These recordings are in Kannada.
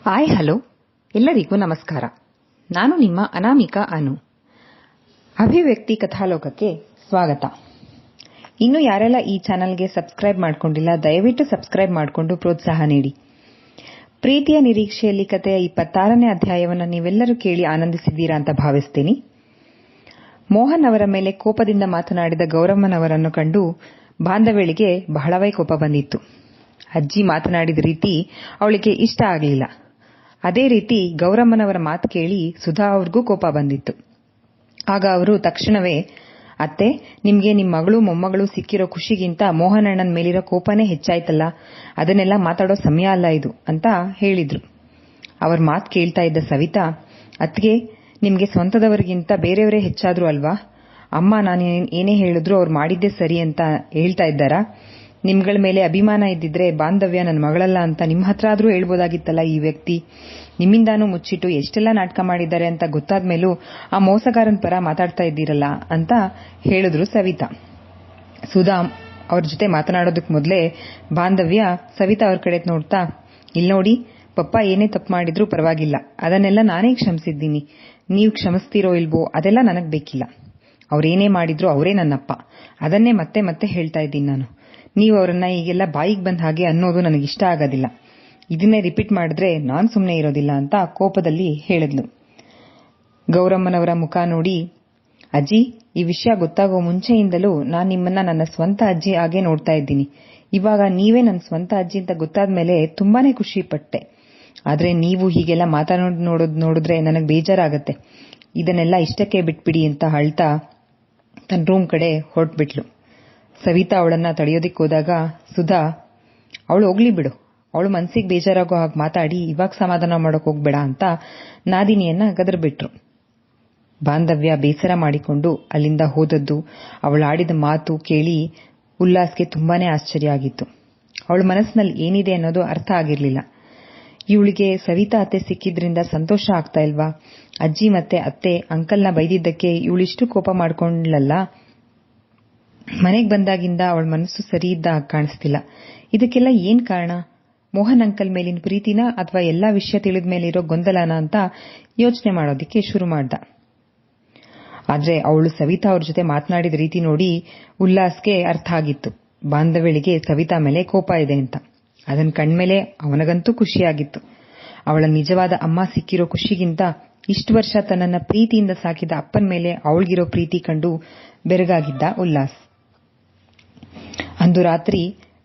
ಹಾಯ್ ಹಲೋ ಎಲ್ಲರಿಗೂ ನಮಸ್ಕಾರ. ನಾನು ನಿಮ್ಮ ಅನಾಮಿಕಾ ಅನು. ಅಭಿವ್ಯಕ್ತಿ ಕಥಾಲೋಕಕ್ಕೆ ಸ್ವಾಗತ. ಇನ್ನು ಯಾರೆಲ್ಲ ಈ ಚಾನಲ್ಗೆ ಸಬ್ಸ್ಕ್ರೈಬ್ ಮಾಡಿಕೊಂಡಿಲ್ಲ ದಯವಿಟ್ಟು ಸಬ್ಸ್ಕ್ರೈಬ್ ಮಾಡಿಕೊಂಡು ಪ್ರೋತ್ಸಾಹ ನೀಡಿ. ಪ್ರೀತಿಯ ನಿರೀಕ್ಷೆಯಲ್ಲಿ ಕಥೆಯ 26ನೇ ಅಧ್ಯಾಯವನ್ನು ನೀವೆಲ್ಲರೂ ಕೇಳಿ ಆನಂದಿಸಿದ್ದೀರಾ ಅಂತ ಭಾವಿಸ್ತೀನಿ. ಮೋಹನ್ ಅವರ ಮೇಲೆ ಕೋಪದಿಂದ ಮಾತನಾಡಿದ ಗೌರಮ್ಮನವರನ್ನು ಕಂಡು ಬಾಂಧವ್ಯಳಿಗೆ ಬಹಳವೇ ಕೋಪ ಬಂದಿತ್ತು. ಅಜ್ಜಿ ಮಾತನಾಡಿದ ರೀತಿ ಅವಳಿಗೆ ಇಷ್ಟ ಆಗಲಿಲ್ಲ. ಅದೇ ರೀತಿ ಗೌರಮ್ಮನವರ ಮಾತು ಕೇಳಿ ಸುಧಾ ಅವ್ರಿಗೂ ಕೋಪ ಬಂದಿತ್ತು. ಆಗ ಅವರು ತಕ್ಷಣವೇ, ಅತ್ತೆ, ನಿಮ್ಗೆ ನಿಮ್ಮ ಮಗಳು ಮೊಮ್ಮಗಳು ಸಿಕ್ಕಿರೋ ಖುಷಿಗಿಂತ ಮೋಹನಣ್ಣನ ಮೇಲಿರೋ ಕೋಪನೇ ಹೆಚ್ಚಾಯ್ತಲ್ಲ, ಅದನ್ನೆಲ್ಲ ಮಾತಾಡೋ ಸಮಯ ಅಲ್ಲ ಇದು ಅಂತ ಹೇಳಿದ್ರು. ಅವ್ರ ಮಾತು ಕೇಳ್ತಾ ಇದ್ದ ಸವಿತಾ, ಅತ್ಗೆ, ನಿಮ್ಗೆ ಸ್ವಂತದವರಿಗಿಂತ ಬೇರೆಯವರೇ ಹೆಚ್ಚಾದ್ರು ಅಲ್ವಾ? ಅಮ್ಮ ನಾನು ಏನೇ ಹೇಳಿದ್ರು ಅವ್ರು ಮಾಡಿದ್ದೇ ಸರಿ ಅಂತ ಹೇಳ್ತಾ ಇದ್ದಾರಾ? ನಿಮ್ಗಳ ಮೇಲೆ ಅಭಿಮಾನ ಇದ್ದಿದ್ರೆ ಬಾಂಧವ್ಯ ನನ್ನ ಮಗಳಲ್ಲ ಅಂತ ನಿಮ್ಮ ಹತ್ರ ಆದ್ರೂ ಹೇಳ್ಬೋದಾಗಿತ್ತಲ್ಲ. ಈ ವ್ಯಕ್ತಿ ನಿಮ್ಮಿಂದಾನು ಮುಚ್ಚಿಟ್ಟು ಎಷ್ಟೆಲ್ಲ ನಾಟಕ ಮಾಡಿದ್ದಾರೆ ಅಂತ ಗೊತ್ತಾದ ಮೇಲೂ ಆ ಮೋಸಗಾರನ ಪರ ಮಾತಾಡ್ತಾ ಇದ್ದೀರಲ್ಲ ಅಂತ ಹೇಳಿದ್ರು ಸವಿತಾ. ಸುಧಾ ಅವ್ರ ಜೊತೆ ಮಾತನಾಡೋದಕ್ಕೆ ಮೊದಲೇ ಬಾಂಧವ್ಯ ಸವಿತಾ ಅವ್ರ ಕಡೆ ನೋಡ್ತಾ, ಇಲ್ಲಿ ನೋಡಿ ಪಪ್ಪ ಏನೇ ತಪ್ಪು ಮಾಡಿದ್ರೂ ಪರವಾಗಿಲ್ಲ, ಅದನ್ನೆಲ್ಲ ನಾನೇ ಕ್ಷಮಿಸಿದ್ದೀನಿ. ನೀವು ಕ್ಷಮಿಸ್ತೀರೋ ಇಲ್ವೋ ಅದೆಲ್ಲ ನನಗ್ ಬೇಕಿಲ್ಲ. ಅವ್ರೇನೇ ಮಾಡಿದ್ರು ಅವರೇ ನನ್ನಪ್ಪ, ಅದನ್ನೇ ಮತ್ತೆ ಮತ್ತೆ ಹೇಳ್ತಾ ಇದ್ದೀನಿ ನಾನು. ನೀವು ಅವರನ್ನ ಈಗೆಲ್ಲ ಬಾಯಿಗೆ ಬಂದ ಹಾಗೆ ಅನ್ನೋದು ನನಗಿಷ್ಟ ಆಗೋದಿಲ್ಲ. ಇದನ್ನೇ ರಿಪೀಟ್ ಮಾಡಿದ್ರೆ ನಾನ್ ಸುಮ್ಮನೆ ಇರೋದಿಲ್ಲ ಅಂತ ಕೋಪದಲ್ಲಿ ಹೇಳಿದ್ಲು. ಗೌರಮ್ಮನವರ ಮುಖ ನೋಡಿ, ಅಜ್ಜಿ, ಈ ವಿಷಯ ಗೊತ್ತಾಗೋ ಮುಂಚೆಯಿಂದಲೂ ನಾನ್ ನಿಮ್ಮನ್ನ ನನ್ನ ಸ್ವಂತ ಅಜ್ಜಿ ಹಾಗೆ ನೋಡ್ತಾ ಇದ್ದೀನಿ. ಇವಾಗ ನೀವೇ ನನ್ನ ಸ್ವಂತ ಅಜ್ಜಿ ಅಂತ ಗೊತ್ತಾದ ಮೇಲೆ ತುಂಬಾನೇ ಖುಷಿ ಪಟ್ಟೆ. ಆದ್ರೆ ನೀವು ಹೀಗೆಲ್ಲ ನೋಡಿದ್ರೆ ನನಗ್ ಬೇಜಾರಾಗತ್ತೆ. ಇದನ್ನೆಲ್ಲ ಇಷ್ಟಕ್ಕೆ ಬಿಟ್ಬಿಡಿ ಅಂತ ಅಳ್ತಾ ತನ್ನ ರೂಮ್ ಕಡೆ ಹೊರಟ್ಬಿಟ್ಲು. ಸವಿತಾ ಅವಳನ್ನ ತಡೆಯೋದಿಕ್ ಹೋದಾಗ ಸುಧಾ, ಅವಳು ಹೋಗ್ಲಿ ಬಿಡು, ಅವಳು ಮನ್ಸಿಗೆ ಬೇಜಾರಾಗೋ ಹಾಗೆ ಮಾತಾಡಿ ಇವಾಗ ಸಮಾಧಾನ ಮಾಡೋಕ್ ಹೋಗ್ಬೇಡ ಅಂತ ನಾದಿನಿಯನ್ನ ಗದರ್ಬಿಟ್ರು. ಬಾಂಧವ್ಯ ಬೇಸರ ಮಾಡಿಕೊಂಡು ಅಲ್ಲಿಂದ ಹೋದದ್ದು, ಅವಳಾಡಿದ ಮಾತು ಕೇಳಿ ಉಲ್ಲಾಸ್ಗೆ ತುಂಬಾನೇ ಆಶ್ಚರ್ಯ ಆಗಿತ್ತು. ಅವಳ ಮನಸ್ಸಿನಲ್ಲಿ ಏನಿದೆ ಅನ್ನೋದು ಅರ್ಥ ಆಗಿರ್ಲಿಲ್ಲ. ಇವಳಿಗೆ ಸವಿತಾ ಅತ್ತೆ ಸಿಕ್ಕಿದ್ರಿಂದ ಸಂತೋಷ ಆಗ್ತಾ ಇಲ್ವಾ? ಅಜ್ಜಿ ಮತ್ತೆ ಅತ್ತೆ ಅಂಕಲ್ನ ಬೈದಿದ್ದಕ್ಕೆ ಇವಳಿಷ್ಟು ಕೋಪ ಮಾಡ್ಕೊಂಡ್ಲಲ್ಲ. ಮನೆಗ್ ಬಂದಾಗಿಂದ ಅವಳ ಮನಸ್ಸು ಸರಿ ಇದ್ದ ಕಾಣಿಸ್ತಿಲ್ಲ. ಇದಕ್ಕೆಲ್ಲ ಏನ್ ಕಾರಣ? ಮೋಹನ್ ಅಂಕಲ್ ಮೇಲಿನ ಪ್ರೀತಿನ ಅಥವಾ ಎಲ್ಲಾ ವಿಷಯ ತಿಳಿದ ಮೇಲಿರೋ ಗೊಂದಲನ ಅಂತ ಯೋಚನೆ ಮಾಡೋದಿಕ್ಕೆ ಶುರು ಮಾಡ್ದ. ಆದ್ರೆ ಅವಳು ಸವಿತಾ ಅವ್ರ ಜೊತೆ ಮಾತನಾಡಿದ ರೀತಿ ನೋಡಿ ಉಲ್ಲಾಸ್ಗೆ ಅರ್ಥ ಆಗಿತ್ತು, ಬಾಂಧವ್ಯಳಿಗೆ ಸವಿತಾ ಮೇಲೆ ಕೋಪ ಇದೆ ಅಂತ. ಅದನ್ ಕಂಡ್ಮೇಲೆ ಅವನಿಗಂತೂ ಖುಷಿಯಾಗಿತ್ತು. ಅವಳ ನಿಜವಾದ ಅಮ್ಮ ಸಿಕ್ಕಿರೋ ಖುಷಿಗಿಂತ ಇಷ್ಟು ವರ್ಷ ತನ್ನನ್ನ ಪ್ರೀತಿಯಿಂದ ಸಾಕಿದ ಅಪ್ಪನ ಮೇಲೆ ಅವಳಿಗಿರೋ ಪ್ರೀತಿ ಕಂಡು ಬೆರಗಾಗಿದ್ದ ಉಲ್ಲಾಸ್. ಅಂದು ರಾತ್ರಿ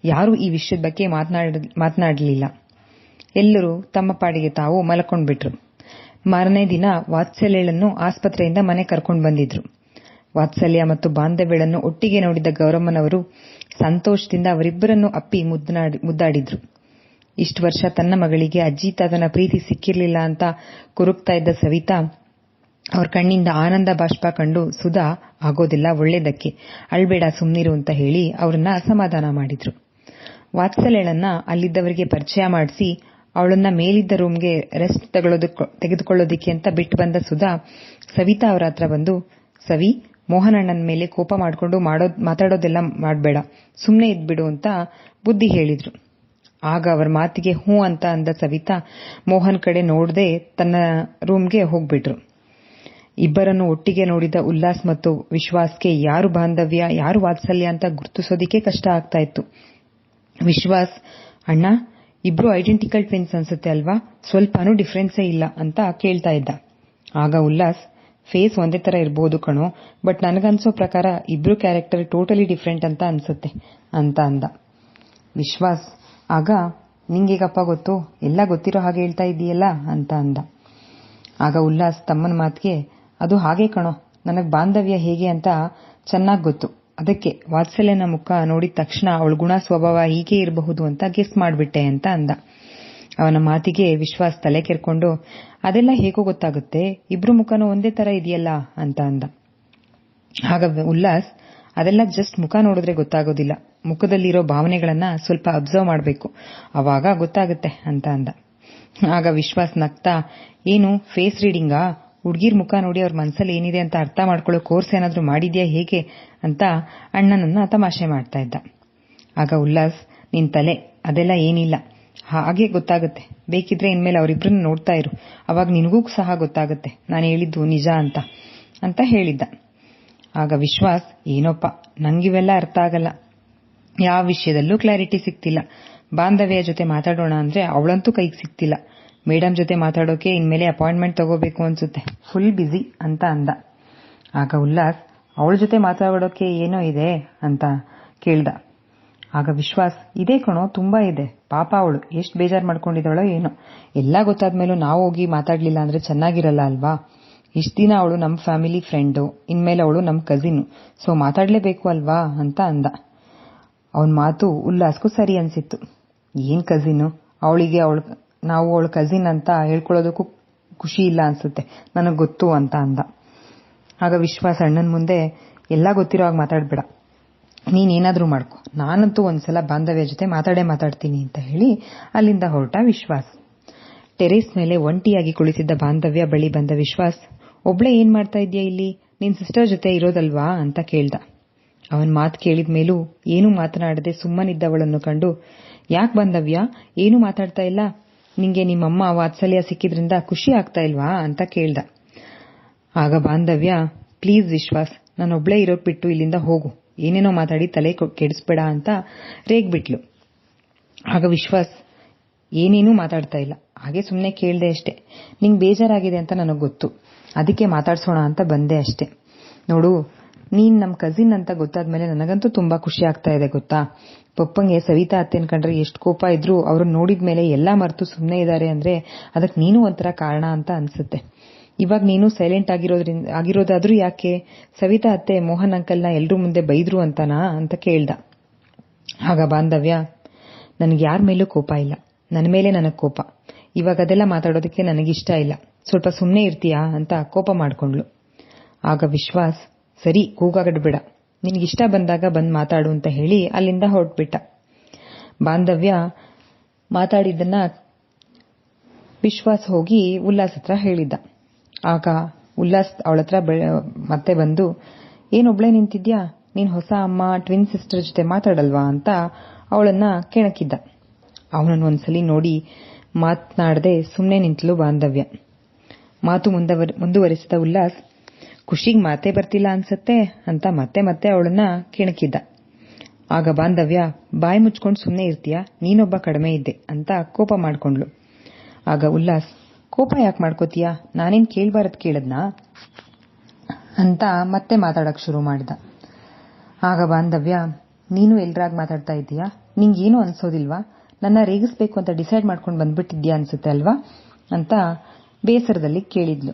ಯಾರೂ ಈ ವಿಷಯದ ಬಗ್ಗೆ ಮಾತನಾಡಲಿಲ್ಲ. ಎಲ್ಲರೂ ತಮ್ಮ ಪಾಡಿಗೆ ತಾವು ಮಲ್ಕೊಂಡ್ಬಿಟ್ರು. ಮಾರನೇ ದಿನ ವಾತ್ಸಲ್ಯಳನ್ನು ಆಸ್ಪತ್ರೆಯಿಂದ ಮನೆ ಕರ್ಕೊಂಡು ಬಂದಿದ್ರು. ವಾತ್ಸಲ್ಯ ಮತ್ತು ಬಾಂಧವ್ಯಳನ್ನು ಒಟ್ಟಿಗೆ ನೋಡಿದ ಗೌರಮ್ಮನವರು ಸಂತೋಷದಿಂದ ಅವರಿಬ್ಬರನ್ನು ಅಪ್ಪಿ ಮುದ್ದಾಡಿದ್ರು. ಇಷ್ಟು ವರ್ಷ ತನ್ನ ಮಗಳಿಗೆ ಅಜ್ಜಿ ತಾತನ ಪ್ರೀತಿ ಸಿಕ್ಕಿರ್ಲಿಲ್ಲ ಅಂತ ಕುರುಕ್ತಾ ಇದ್ದ ಸವಿತಾ ಅವ್ರ ಕಣ್ಣಿಂದ ಆನಂದ ಬಾಷ್ಪ ಕಂಡು ಸುಧಾ, ಆಗೋದಿಲ್ಲ, ಒಳ್ಳೇದಕ್ಕೆ, ಅಳ್ಬೇಡ, ಸುಮ್ನಿರು ಅಂತ ಹೇಳಿ ಅವ್ರನ್ನ ಸಮಾಧಾನ ಮಾಡಿದ್ರು. ವಾತ್ಸಲ್ಯಳನ್ನ ಅಲ್ಲಿದ್ದವರಿಗೆ ಪರಿಚಯ ಮಾಡಿಸಿ ಅವಳನ್ನ ಮೇಲಿದ್ದ ರೂಮ್ಗೆ ರೆಸ್ಟ್ ತೆಗೆದುಕೊಳ್ಳೋದಿಕ್ಕೆ ಅಂತ ಬಿಟ್ಟು ಬಂದ ಸುಧಾ ಸವಿತಾ ಅವರ ಹತ್ರ ಬಂದು, ಸವಿ, ಮೋಹನಣ್ಣನ ಮೇಲೆ ಕೋಪ ಮಾಡ್ಕೊಂಡು ಮಾತಾಡೋದೆಲ್ಲ ಮಾಡ್ಬೇಡ, ಸುಮ್ನೆ ಇದ್ಬಿಡು ಅಂತ ಬುದ್ಧಿ ಹೇಳಿದ್ರು. ಆಗ ಅವರ ಮಾತಿಗೆ ಹೂ ಅಂತ ಅಂದ ಸವಿತಾ ಮೋಹನ್ ಕಡೆ ನೋಡದೆ ತನ್ನ ರೂಮ್ಗೆ ಹೋಗ್ಬಿಟ್ರು. ಇಬ್ಬರನ್ನು ಒಟ್ಟಿಗೆ ನೋಡಿದ ಉಲ್ಲಾಸ್ ಮತ್ತು ವಿಶ್ವಾಸ್ಗೆ ಯಾರು ಬಾಂಧವ್ಯ ಯಾರು ವಾತ್ಸಲ್ಯ ಅಂತ ಗುರ್ತಿಸೋದಿಕ್ಕೆ ಕಷ್ಟ ಆಗ್ತಾ ಇತ್ತು. ವಿಶ್ವಾಸ್, ಅಣ್ಣ, ಇಬ್ರು ಐಡೆಂಟಿಕಲ್ ಟ್ವಿನ್ಸ್ ಅನ್ಸುತ್ತೆ ಅಲ್ವಾ, ಸ್ವಲ್ಪನೂ ಡಿಫ್ರೆನ್ಸೇ ಇಲ್ಲ ಅಂತ ಕೇಳ್ತಾ ಇದ್ದ. ಆಗ ಉಲ್ಲಾಸ್, ಫೇಸ್ ಒಂದೇ ತರ ಇರ್ಬೋದು ಕಣೋ, ಬಟ್ ನನಗನ್ಸೋ ಪ್ರಕಾರ ಇಬ್ರು ಕ್ಯಾರೆಕ್ಟರ್ ಟೋಟಲಿ ಡಿಫ್ರೆಂಟ್ ಅಂತ ಅನ್ಸುತ್ತೆ ಅಂತ ಅಂದ. ವಿಶ್ವಾಸ್, ಆಗ ನಿಂಗೇಗಪ್ಪ ಗೊತ್ತು, ಎಲ್ಲ ಗೊತ್ತಿರೋ ಹಾಗೆ ಹೇಳ್ತಾ ಇದ್ದೀಯಲ್ಲ ಅಂತ ಅಂದ. ಆಗ ಉಲ್ಲಾಸ್ ತಮ್ಮನ ಮಾತಿಗೆ, ಅದು ಹಾಗೆ ಕಣೋ, ನನಗ್ ಬಾಂಧವ್ಯ ಹೇಗೆ ಅಂತ ಚೆನ್ನಾಗ್ ಗೊತ್ತು, ಅದಕ್ಕೆ ವಾತ್ಸಲ್ಯನ ಮುಖ ನೋಡಿದ ತಕ್ಷಣ ಅವಳ ಗುಣ ಸ್ವಭಾವ ಹೀಗೆ ಇರಬಹುದು ಅಂತ ಗೆಸ್ ಮಾಡ್ಬಿಟ್ಟೆ ಅಂತ ಅಂದ. ಅವನ ಮಾತಿಗೆ ವಿಶ್ವಾಸ್ ತಲೆ ಕೆರ್ಕೊಂಡು, ಅದೆಲ್ಲ ಹೇಗೋ ಗೊತ್ತಾಗುತ್ತೆ, ಇಬ್ರು ಮುಖನೂ ಒಂದೇ ತರ ಇದೆಯಲ್ಲ ಅಂತ ಅಂದ. ಆಗ ಉಲ್ಲಾಸ್, ಅದೆಲ್ಲ ಜಸ್ಟ್ ಮುಖ ನೋಡಿದ್ರೆ ಗೊತ್ತಾಗೋದಿಲ್ಲ, ಮುಖದಲ್ಲಿರೋ ಭಾವನೆಗಳನ್ನ ಸ್ವಲ್ಪ ಅಬ್ಸರ್ವ್ ಮಾಡಬೇಕು, ಅವಾಗ ಗೊತ್ತಾಗುತ್ತೆ ಅಂತ ಅಂದ. ಆಗ ವಿಶ್ವಾಸ್ ನಗ್ತಾ, ಏನು ಫೇಸ್ ರೀಡಿಂಗಾ, ಹುಡ್ಗಿರ್ ಮುಖ ನೋಡಿ ಅವ್ರ ಮನ್ಸಲ್ಲಿ ಏನಿದೆ ಅಂತ ಅರ್ಥ ಮಾಡ್ಕೊಳ್ಳೋ ಕೋರ್ಸ್ ಏನಾದ್ರೂ ಮಾಡಿದ್ಯಾ ಹೇಗೆ ಅಂತ ಅಣ್ಣನನ್ನ ತಮಾಷೆ ಮಾಡ್ತಾ ಇದ್ದ. ಆಗ ಉಲ್ಲಾಸ್, ನಿನ್ ತಲೆ, ಅದೆಲ್ಲ ಏನಿಲ್ಲ, ಹಾಗೆ ಗೊತ್ತಾಗುತ್ತೆ. ಬೇಕಿದ್ರೆ ಇನ್ಮೇಲೆ ಅವರಿಬ್ಬರನ್ನ ನೋಡ್ತಾ ಇರು, ಅವಾಗ ನಿನಗೂ ಸಹ ಗೊತ್ತಾಗುತ್ತೆ ನಾನು ಹೇಳಿದ್ದು ನಿಜ ಅಂತ ಅಂತ ಹೇಳಿದ್ದ. ಆಗ ವಿಶ್ವಾಸ್, ಏನೋಪ್ಪ ನಂಗಿವೆಲ್ಲ ಅರ್ಥ ಆಗಲ್ಲ, ಯಾವ ವಿಷಯದಲ್ಲೂ ಕ್ಲಾರಿಟಿ ಸಿಗ್ತಿಲ್ಲ. ಬಾಂಧವ್ಯ ಜೊತೆ ಮಾತಾಡೋಣ ಅಂದ್ರೆ ಅವಳಂತೂ ಕೈಗೆ ಸಿಗ್ತಿಲ್ಲ. ಮೇಡಮ್ ಜೊತೆ ಮಾತಾಡೋಕೆ ಇನ್ಮೇಲೆ ಅಪಾಯಿಂಟ್ಮೆಂಟ್ ತಗೋಬೇಕು ಅನ್ಸುತ್ತೆ, ಫುಲ್ ಬ್ಯುಸಿ ಅಂತ ಅಂದ. ಆಗ ಉಲ್ಲಾಸ್, ಅವಳ ಜೊತೆ ಮಾತಾಡೋಕೆ ಏನೋ ಇದೆ ಅಂತ ಕೇಳ್ದ. ಆಗ ವಿಶ್ವಾಸ್, ಇದೇ ಕಣೋ, ತುಂಬಾ ಇದೆ. ಪಾಪ ಅವಳು ಎಷ್ಟು ಬೇಜಾರು ಮಾಡ್ಕೊಂಡಿದ್ದಾಳೋ ಏನೋ. ಎಲ್ಲ ಗೊತ್ತಾದ್ಮೇಲೂ ನಾವು ಹೋಗಿ ಮಾತಾಡ್ಲಿಲ್ಲ ಅಂದ್ರೆ ಚೆನ್ನಾಗಿರಲ್ಲ ಅಲ್ವಾ. ಇಷ್ಟ ದಿನ ಅವಳು ನಮ್ಮ ಫ್ಯಾಮಿಲಿ ಫ್ರೆಂಡು, ಇನ್ಮೇಲೆ ಅವಳು ನಮ್ಮ ಕಸಿನ್ನು, ಸೊ ಮಾತಾಡ್ಲೇಬೇಕು ಅಲ್ವಾ ಅಂತ ಅಂದ. ಅವನ ಮಾತು ಉಲ್ಲಾಸ್ಗೂ ಸರಿ ಅನ್ಸಿತ್ತು. ಏನ್ ಕಸಿನ್ನು, ಅವಳಿಗೆ ನಾವು ಅವಳ ಕಸಿನ್ ಅಂತ ಹೇಳ್ಕೊಳ್ಳೋದಕ್ಕೂ ಖುಷಿ ಇಲ್ಲ ಅನ್ಸುತ್ತೆ, ನನಗ್ ಗೊತ್ತು ಅಂತ ಅಂದ. ಆಗ ವಿಶ್ವಾಸ್ ಅಣ್ಣನ ಮುಂದೆ, ಎಲ್ಲ ಗೊತ್ತಿರೋ ಹಾಗೆ ಮಾತಾಡ್ಬೇಡ, ನೀನೇನಾದ್ರೂ ಮಾಡ್ಕೊ, ನಾನಂತೂ ಒಂದ್ಸಲ ಬಾಂಧವ್ಯ ಜೊತೆ ಮಾತಾಡ್ತೀನಿ ಅಂತ ಹೇಳಿ ಅಲ್ಲಿಂದ ಹೊರಟ ವಿಶ್ವಾಸ್. ಟೆರೇಸ್ ಮೇಲೆ ಒಂಟಿಯಾಗಿ ಕುಳಿತಿದ್ದ ಬಾಂಧವ್ಯ ಬಳಿ ಬಂದ ವಿಶ್ವಾಸ್, ಒಬ್ಳೆ ಏನ್ ಮಾಡ್ತಾ ಇದ್ಯಾ ಇಲ್ಲಿ, ನಿನ್ ಸಿಸ್ಟರ್ ಜೊತೆ ಇರೋದಲ್ವಾ ಅಂತ ಕೇಳ್ದ. ಅವನ್ ಮಾತು ಕೇಳಿದ ಮೇಲೂ ಏನೂ ಮಾತನಾಡದೆ ಸುಮ್ಮನಿದ್ದವಳನ್ನು ಕಂಡು, ಯಾಕ್ ಬಾಂಧವ್ಯ ಏನೂ ಮಾತಾಡ್ತಾ ಇಲ್ಲ, ನಿಂಗೆ ನಿಮ್ಮಮ್ಮ ವಾತ್ಸಲ್ಯ ಸಿಕ್ಕಿದ್ರಿಂದ ಖುಷಿ ಆಗ್ತಾ ಇಲ್ವಾ ಅಂತ ಕೇಳ್ದ. ಆಗ ಬಾಂಧವ್ಯ, ಪ್ಲೀಸ್ ವಿಶ್ವಾಸ್, ನಾನೊಬ್ಳೇ ಇರೋಕ್ ಬಿಟ್ಟು ಇಲ್ಲಿಂದ ಹೋಗು, ಏನೇನೋ ಮಾತಾಡಿ ತಲೆ ಕೆಡಿಸ್ಬೇಡ ಅಂತ ರೇಗ್ಬಿಟ್ಲು. ಆಗ ವಿಶ್ವಾಸ್ ಏನೇನೂ ಮಾತಾಡ್ತಾ ಇಲ್ಲ, ಹಾಗೆ ಸುಮ್ಮನೆ ಕೇಳ್ದೆ ಅಷ್ಟೇ, ನಿಂಗೆ ಬೇಜಾರಾಗಿದೆ ಅಂತ ನನಗೆ ಗೊತ್ತು, ಅದಕ್ಕೆ ಮಾತಾಡ್ಸೋಣ ಅಂತ ಬಂದೆ ಅಷ್ಟೇ. ನೋಡು, ನೀನ್ ನಮ್ ಕಸಿನ್ ಅಂತ ಗೊತ್ತಾದ್ಮೇಲೆ ನನಗಂತೂ ತುಂಬಾ ಖುಷಿ ಆಗ್ತಾ ಇದೆ ಗೊತ್ತಾ. ಪಪ್ಪಂಗೆ ಸವಿತಾ ಅತ್ತೆನ್ ಕಂಡ್ರೆ ಎಷ್ಟು ಕೋಪ ಇದ್ರು ಅವ್ರನ್ನ ನೋಡಿದ್ಮೇಲೆ ಎಲ್ಲಾ ಮರೆತು ಸುಮ್ಮನೆ ಇದ್ದಾರೆ ಅಂದ್ರೆ ಅದಕ್ಕೆ ನೀನು ಒಂಥರ ಕಾರಣ ಅಂತ ಅನ್ಸುತ್ತೆ. ಇವಾಗ ನೀನು ಸೈಲೆಂಟ್ ಆಗಿರೋದಾದ್ರೂ ಯಾಕೆ, ಸವಿತಾ ಅತ್ತೆ ಮೋಹನ್ ಅಂಕಲ್ನ ಎಲ್ರೂ ಮುಂದೆ ಬೈದ್ರು ಅಂತನಾ ಅಂತ ಕೇಳ್ದ. ಆಗ ಬಾಂಧವ್ಯ, ನನಗೆ ಯಾರ ಮೇಲೂ ಕೋಪ ಇಲ್ಲ, ನನ್ನ ಮೇಲೆ ನನಗ್ ಕೋಪ, ಇವಾಗ ಅದೆಲ್ಲ ಮಾತಾಡೋದಕ್ಕೆ ನನಗಿಷ್ಟ ಇಲ್ಲ, ಸ್ವಲ್ಪ ಸುಮ್ಮನೆ ಇರ್ತೀಯಾ ಅಂತ ಕೋಪ ಮಾಡ್ಕೊಂಡ್ಲು. ಆಗ ವಿಶ್ವಾಸ್, ಸರಿ ಕೂಗಾಗಡ್ಬೇಡ, ನಿನ್ಗಿಷ್ಟ ಬಂದಾಗ ಬಂದ್ ಮಾತಾಡು ಅಂತ ಹೇಳಿ ಅಲ್ಲಿಂದ ಹೊರಟ್ಬಿಟ್ಟ. ಬಾಂಧವ್ಯ ಮಾತಾಡಿದ್ದನ್ನ ವಿಶ್ವಾಸ್ ಹೋಗಿ ಉಲ್ಲಾಸ್ ಹತ್ರ ಹೇಳಿದ್ದ. ಆಗ ಉಲ್ಲಾಸ್ ಅವಳತ್ರ ಮತ್ತೆ ಬಂದು, ಏನೊಬ್ಳೆ ನಿಂತಿದ್ಯಾ, ನೀನ್ ಹೊಸ ಅಮ್ಮ ಟ್ವಿನ್ ಸಿಸ್ಟರ್ ಜೊತೆ ಮಾತಾಡಲ್ವಾ ಅಂತ ಅವಳನ್ನ ಕೆಣಕಿದ್ದ. ಅವನನ್ನು ಒಂದ್ಸಲಿ ನೋಡಿ ಮಾತನಾಡದೆ ಸುಮ್ಮನೆ ನಿಂತಲು ಬಾಂಧವ್ಯ. ಮಾತು ಮುಂದುವರಿಸಿದ ಉಲ್ಲಾಸ್, ಖುಷಿಗ್ ಮಾತೇ ಬರ್ತಿಲ್ಲ ಅನ್ಸತ್ತೆ ಅಂತ ಮತ್ತೆ ಅವಳನ್ನ ಕೆಣಕಿದ್ದ. ಆಗ ಬಾಂಧವ್ಯ, ಬಾಯಿ ಮುಚ್ಕೊಂಡು ಸುಮ್ಮನೆ ಇರ್ತೀಯಾ, ನೀನೊಬ್ಬ ಕಡಿಮೆ ಇದ್ದೆ ಅಂತ ಕೋಪ ಮಾಡ್ಕೊಂಡ್ಲು. ಆಗ ಉಲ್ಲಾಸ್, ಕೋಪ ಯಾಕೆ ಮಾಡ್ಕೋತೀಯಾ, ನಾನೇನ್ ಕೇಳ್ಬಾರದ್ ಕೇಳದ್ನಾ ಅಂತ ಮತ್ತೆ ಮಾತಾಡಕ್ ಶುರು ಮಾಡ್ದ. ಆಗ ಬಾಂಧವ್ಯ, ನೀನು ಎಲ್ರಾಗ್ ಮಾತಾಡ್ತಾ ಇದ್ದೀಯಾ, ನಿಂಗೇನು ಅನ್ಸೋದಿಲ್ವಾ, ನನ್ನ ರೇಗಿಸ್ಬೇಕು ಅಂತ ಡಿಸೈಡ್ ಮಾಡ್ಕೊಂಡು ಬಂದ್ಬಿಟ್ಟಿದ್ಯಾ ಅನ್ಸುತ್ತೆ ಅಲ್ವಾ ಅಂತ ಬೇಸರದಲ್ಲಿ ಕೇಳಿದ್ಲು.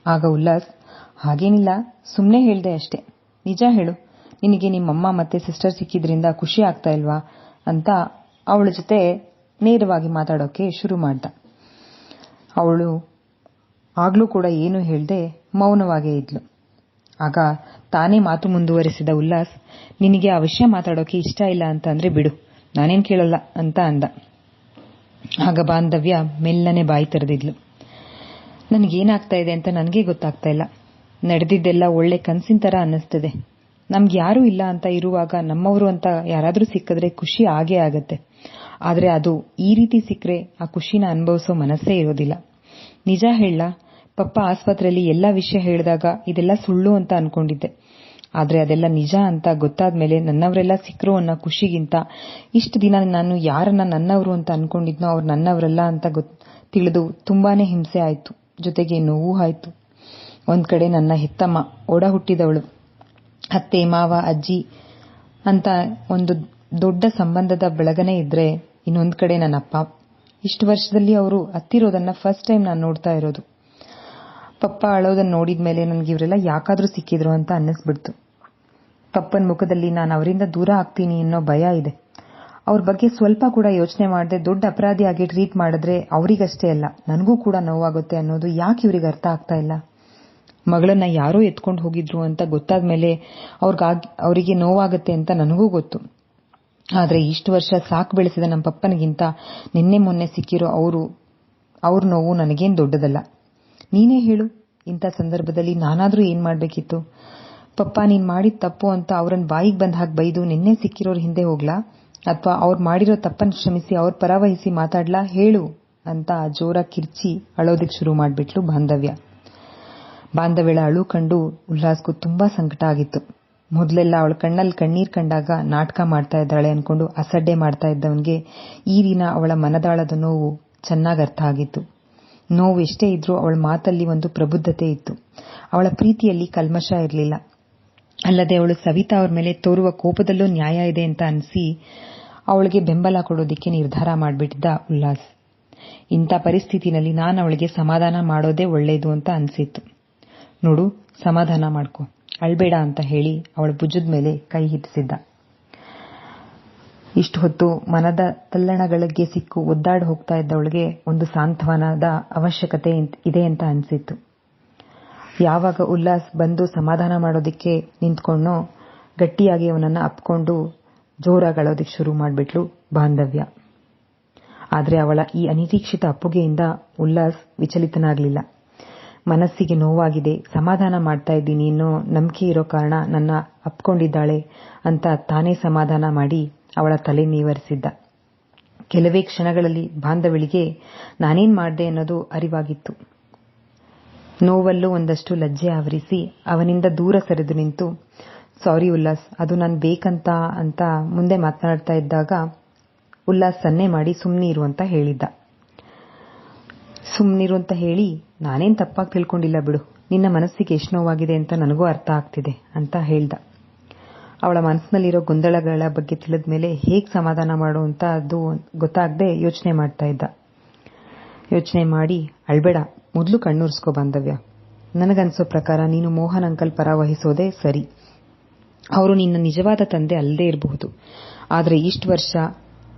ಆಗ ಉಲ್ಲಾಸ್, ಹಾಗೇನಿಲ್ಲ, ಸುಮ್ಮನೆ ಹೇಳ್ದೆ ಅಷ್ಟೇ, ನಿಜ ಹೇಳು, ನಿನಗೆ ನಿಮ್ಮಮ್ಮ ಮತ್ತೆ ಸಿಸ್ಟರ್ ಸಿಕ್ಕಿದ್ರಿಂದ ಖುಷಿ ಆಗ್ತಾ ಇಲ್ವಾ ಅಂತ ಅವಳ ಜೊತೆ ನೇರವಾಗಿ ಮಾತಾಡೋಕೆ ಶುರು ಮಾಡ್ದ. ಅವಳು ಆಗ್ಲೂ ಕೂಡ ಏನು ಹೇಳ್ದೆ ಮೌನವಾಗೇ ಇದ್ಲು. ಆಗ ತಾನೇ ಮಾತು ಮುಂದುವರಿಸಿದ ಉಲ್ಲಾಸ್, ನಿನಗೆ ಆ ವಿಷಯ ಮಾತಾಡೋಕೆ ಇಷ್ಟ ಇಲ್ಲ ಅಂತ ಅಂದ್ರೆ ಬಿಡು, ನಾನೇನ್ ಕೇಳಲ್ಲ ಅಂತ ಅಂದ. ಆಗ ಬಾಂಧವ್ಯ ಮೆಲ್ಲನೆ ಬಾಯಿ ತೆರೆದಿದ್ಲು. ನನಗೇನಾಗ್ತಾ ಇದೆ ಅಂತ ನನಗೆ ಗೊತ್ತಾಗ್ತಾ ಇಲ್ಲ, ನಡೆದಿದ್ದೆಲ್ಲ ಒಳ್ಳೆ ಕನ್ಸಿನ ತರ ಅನ್ನಿಸ್ತಿದೆ. ನಮ್ಗೆ ಯಾರೂ ಇಲ್ಲ ಅಂತ ಇರುವಾಗ ನಮ್ಮವರು ಅಂತ ಯಾರಾದ್ರೂ ಸಿಕ್ಕಿದ್ರೆ ಖುಷಿ ಆಗೇ ಆಗತ್ತೆ. ಆದ್ರೆ ಅದು ಈ ರೀತಿ ಸಿಕ್ಕರೆ ಆ ಖುಷಿನ ಅನುಭವಿಸೋ ಮನಸ್ಸೇ ಇರೋದಿಲ್ಲ. ನಿಜ ಹೇಳ, ಪಪ್ಪ ಆಸ್ಪತ್ರೆಯಲ್ಲಿ ಎಲ್ಲಾ ವಿಷಯ ಹೇಳಿದಾಗ ಇದೆಲ್ಲ ಸುಳ್ಳು ಅಂತ ಅನ್ಕೊಂಡಿದ್ದೆ. ಆದ್ರೆ ಅದೆಲ್ಲ ನಿಜ ಅಂತ ಗೊತ್ತಾದ್ಮೇಲೆ ನನ್ನವರೆಲ್ಲ ಸಿಕ್ಕರು ಅನ್ನೋ ಖುಷಿಗಿಂತ ಇಷ್ಟು ದಿನ ನಾನು ಯಾರನ್ನ ನನ್ನವರು ಅಂತ ಅನ್ಕೊಂಡಿದ್ನೋ ಅವ್ರು ನನ್ನವರಲ್ಲ ಅಂತ ತಿಳಿದು ತುಂಬಾನೇ ಹಿಂಸೆ ಆಯ್ತು, ಜೊತೆಗೆ ನೋವು ಆಯ್ತು. ಒಂದ್ ಕಡೆ ನನ್ನ ಹೆತ್ತಮ್ಮ, ಒಡ ಹುಟ್ಟಿದವಳು, ಅತ್ತೆ ಮಾವ ಅಜ್ಜಿ ಅಂತ ಒಂದು ದೊಡ್ಡ ಸಂಬಂಧದ ಬೆಳಗನೆ ಇದ್ರೆ, ಇನ್ನೊಂದ್ ಕಡೆ ನನ್ನಪ್ಪ. ಇಷ್ಟು ವರ್ಷದಲ್ಲಿ ಅವರು ಹತ್ತಿರೋದನ್ನ ಫಸ್ಟ್ ಟೈಮ್ ನಾನು ನೋಡ್ತಾ ಇರೋದು. ಪಪ್ಪ ಅಳೋದನ್ನ ನೋಡಿದ್ಮೇಲೆ ನನ್ಗೆ ಇವರೆಲ್ಲ ಯಾಕಾದ್ರೂ ಸಿಕ್ಕಿದ್ರು ಅಂತ ಅನ್ನಿಸ್ಬಿಡ್ತು. ಪಪ್ಪನ ಮುಖದಲ್ಲಿ ನಾನು ಅವರಿಂದ ದೂರ ಆಗ್ತೀನಿ ಅನ್ನೋ ಭಯ ಇದೆ. ಅವ್ರ ಬಗ್ಗೆ ಸ್ವಲ್ಪ ಕೂಡ ಯೋಚನೆ ಮಾಡದೆ ದೊಡ್ಡ ಅಪರಾಧಿಯಾಗಿ ಟ್ರೀಟ್ ಮಾಡಿದ್ರೆ ಅವರಿಗಷ್ಟೇ ಅಲ್ಲ, ನನಗೂ ಕೂಡ ನೋವಾಗುತ್ತೆ ಅನ್ನೋದು ಯಾಕೆ ಇವ್ರಿಗೆ ಅರ್ಥ ಆಗ್ತಾ ಇಲ್ಲ. ಮಗಳನ್ನ ಯಾರೋ ಎತ್ಕೊಂಡು ಹೋಗಿದ್ರು ಅಂತ ಗೊತ್ತಾದ್ಮೇಲೆ ಅವರಿಗೆ ನೋವಾಗುತ್ತೆ ಅಂತ ನನಗೂ ಗೊತ್ತು. ಆದ್ರೆ ಇಷ್ಟು ವರ್ಷ ಸಾಕು ಬೆಳೆಸಿದ ನಮ್ಮ ಪಪ್ಪನಿಗಿಂತ ನಿನ್ನೆ ಮೊನ್ನೆ ಸಿಕ್ಕಿರೋ ಅವ್ರ ನೋವು ನನಗೇನ್ ದೊಡ್ಡದಲ್ಲ. ನೀನೇ ಹೇಳು, ಇಂಥ ಸಂದರ್ಭದಲ್ಲಿ ನಾನಾದ್ರೂ ಏನ್ ಮಾಡ್ಬೇಕಿತ್ತು? ಪಪ್ಪ ನೀನ್ ಮಾಡಿದ ತಪ್ಪು ಅಂತ ಅವ್ರನ್ನ ಬಾಯಿಗೆ ಬಂದ ಹಾಗೆ ಬೈದು ನಿನ್ನೆ ಸಿಕ್ಕಿರೋರ್ ಹಿಂದೆ ಹೋಗ್ಲಾ ಅಥವಾ ಅವ್ರು ಮಾಡಿರೋ ತಪ್ಪನ್ನು ಕ್ಷಮಿಸಿ ಅವ್ರ ಪರವಹಿಸಿ ಮಾತಾಡ್ಲಾ ಹೇಳು ಅಂತ ಜೋರಾಗಿ ಕಿರ್ಚಿ ಅಳೋದಕ್ಕೆ ಶುರು ಮಾಡ್ಬಿಟ್ಲು ಬಾಂಧವ್ಯಳ ಅಳು ಕಂಡು ಉಲ್ಲಾಸ್ಗೂ ತುಂಬಾ ಸಂಕಟ ಆಗಿತ್ತು. ಮೊದಲೆಲ್ಲ ಅವಳ ಕಣ್ಣಲ್ಲಿ ಕಣ್ಣೀರ್ ಕಂಡಾಗ ನಾಟಕ ಮಾಡ್ತಾ ಇದ್ದಾಳೆ ಅನ್ಕೊಂಡು ಅಸಡ್ಡೆ ಮಾಡ್ತಾ ಇದ್ದವನ್ಗೆ ಈ ದಿನ ಅವಳ ಮನದಾಳದ ನೋವು ಚೆನ್ನಾಗಿ ಅರ್ಥ ಆಗಿತ್ತು. ನೋವು ಎಷ್ಟೇ ಇದ್ರೂ ಅವಳ ಮಾತಲ್ಲಿ ಒಂದು ಪ್ರಬುದ್ಧತೆ ಇತ್ತು. ಅವಳ ಪ್ರೀತಿಯಲ್ಲಿ ಕಲ್ಮಶ ಇರಲಿಲ್ಲ. ಅಲ್ಲದೆ ಅವಳು ಸವಿತಾ ಅವ್ರ ಮೇಲೆ ತೋರುವ ಕೋಪದಲ್ಲೂ ನ್ಯಾಯ ಇದೆ ಅಂತ ಅನಿಸಿ ಅವಳಿಗೆ ಬೆಂಬಲ ಕೊಡೋದಿಕ್ಕೆ ನಿರ್ಧಾರ ಮಾಡಿಬಿಟ್ಟಿದ್ದ ಉಲ್ಲಾಸ್. ಇಂಥ ಪರಿಸ್ಥಿತಿನಲ್ಲಿ ನಾನು ಅವಳಿಗೆ ಸಮಾಧಾನ ಮಾಡೋದೇ ಒಳ್ಳೇದು ಅಂತ ಅನಿಸಿತ್ತು. ನೋಡು, ಸಮಾಧಾನ ಮಾಡ್ಕೊ, ಅಳ್ಬೇಡ ಅಂತ ಹೇಳಿ ಅವಳ ಭುಜದ ಮೇಲೆ ಕೈ ಹಿಡಿಸಿದ್ದ. ಇಷ್ಟು ಹೊತ್ತು ಮನದ ತಲ್ಲಣಗಳಿಗೆ ಸಿಕ್ಕು ಒದ್ದಾಡಿ ಹೋಗ್ತಾ ಇದ್ದವಳಿಗೆ ಒಂದು ಸಾಂತ್ವನದ ಅವಶ್ಯಕತೆ ಇದೆ ಅಂತ ಅನಿಸಿತ್ತು. ಯಾವಾಗ ಉಲ್ಲಾಸ್ ಬಂದು ಸಮಾಧಾನ ಮಾಡೋದಿಕ್ಕೆ ನಿಂತ್ಕೊಂಡೋ ಗಟ್ಟಿಯಾಗಿ ಅವನನ್ನ ಅಪ್ಕೊಂಡು ಜೋರಾಗಿ ಅಳೋದಿಕ್ಕೆ ಶುರು ಮಾಡಿಬಿಟ್ಲು ಬಾಂಧವ್ಯ. ಆದರೆ ಅವಳ ಈ ಅನಿರೀಕ್ಷಿತ ಅಪ್ಪುಗೆಯಿಂದ ಉಲ್ಲಾಸ್ ವಿಚಲಿತನಾಗಲಿಲ್ಲ. ಮನಸ್ಸಿಗೆ ನೋವಾಗಿದೆ, ಸಮಾಧಾನ ಮಾಡ್ತಾ ಇದ್ದೀನಿ ಅನ್ನೋ ನಂಬಿಕೆ ಇರೋ ಕಾರಣ ನನ್ನ ಅಪ್ಕೊಂಡಿದ್ದಾಳೆ ಅಂತ ತಾನೇ ಸಮಾಧಾನ ಮಾಡಿ ಅವಳ ತಲೆ ನೀವರಿಸಿದ್ದ. ಕೆಲವೇ ಕ್ಷಣಗಳಲ್ಲಿ ಬಾಂಧವ್ಯಳಿಗೆ ನಾನೇನ್ ಮಾಡ್ದೆ ಅನ್ನೋದು ಅರಿವಾಗಿತ್ತು. ನೋವಲ್ಲೂ ಒಂದಷ್ಟು ಲಜ್ಜೆ ಆವರಿಸಿ ಅವನಿಂದ ದೂರ ಸರಿದು ನಿಂತು, ಸಾರಿ ಉಲ್ಲಾಸ್, ಅದು ನಾನು ಬೇಕಂತ ಅಂತ ಮುಂದೆ ಮಾತನಾಡ್ತಾ ಇದ್ದಾಗ ಉಲ್ಲಾಸ್ ಸನ್ನೆ ಮಾಡಿ ಸುಮ್ನಿರು ಅಂತ ಹೇಳಿದ್ದ. ಸುಮ್ನಿರು ಅಂತ ಹೇಳಿ, ನಾನೇನ್ ತಪ್ಪಾಗಿ ತಿಳ್ಕೊಂಡಿಲ್ಲ ಬಿಡು, ನಿನ್ನ ಮನಸ್ಸಿಗೆ ಎಷ್ಟು ನೋವಾಗಿದೆ ಅಂತ ನನಗೂ ಅರ್ಥ ಆಗ್ತಿದೆ ಅಂತ ಹೇಳ್ದ. ಅವಳ ಮನಸ್ಸಿನಲ್ಲಿರೋ ಗೊಂದಲಗಳ ಬಗ್ಗೆ ತಿಳಿದ ಮೇಲೆ ಹೇಗ್ ಸಮಾಧಾನ ಮಾಡು ಅಂತ ಅದು ಗೊತ್ತಾಗದೆ ಯೋಚನೆ ಮಾಡ್ತಾ ಇದ್ದ. ಯೋಚನೆ ಮಾಡಿ, ಅಳ್ಬೇಡ, ಮೊದಲು ಕಣ್ಣುರ್ಸ್ಕೊ ಬಾಂಧವ್ಯ. ನನಗನ್ಸೋ ಪ್ರಕಾರ ನೀನು ಮೋಹನ್ ಅಂಕಲ್ ಪರ ವಹಿಸೋದೇ ಸರಿ. ಅವರು ನಿನ್ನ ನಿಜವಾದ ತಂದೆ ಅಲ್ಲದೆ ಇರಬಹುದು, ಆದರೆ ಇಷ್ಟು ವರ್ಷ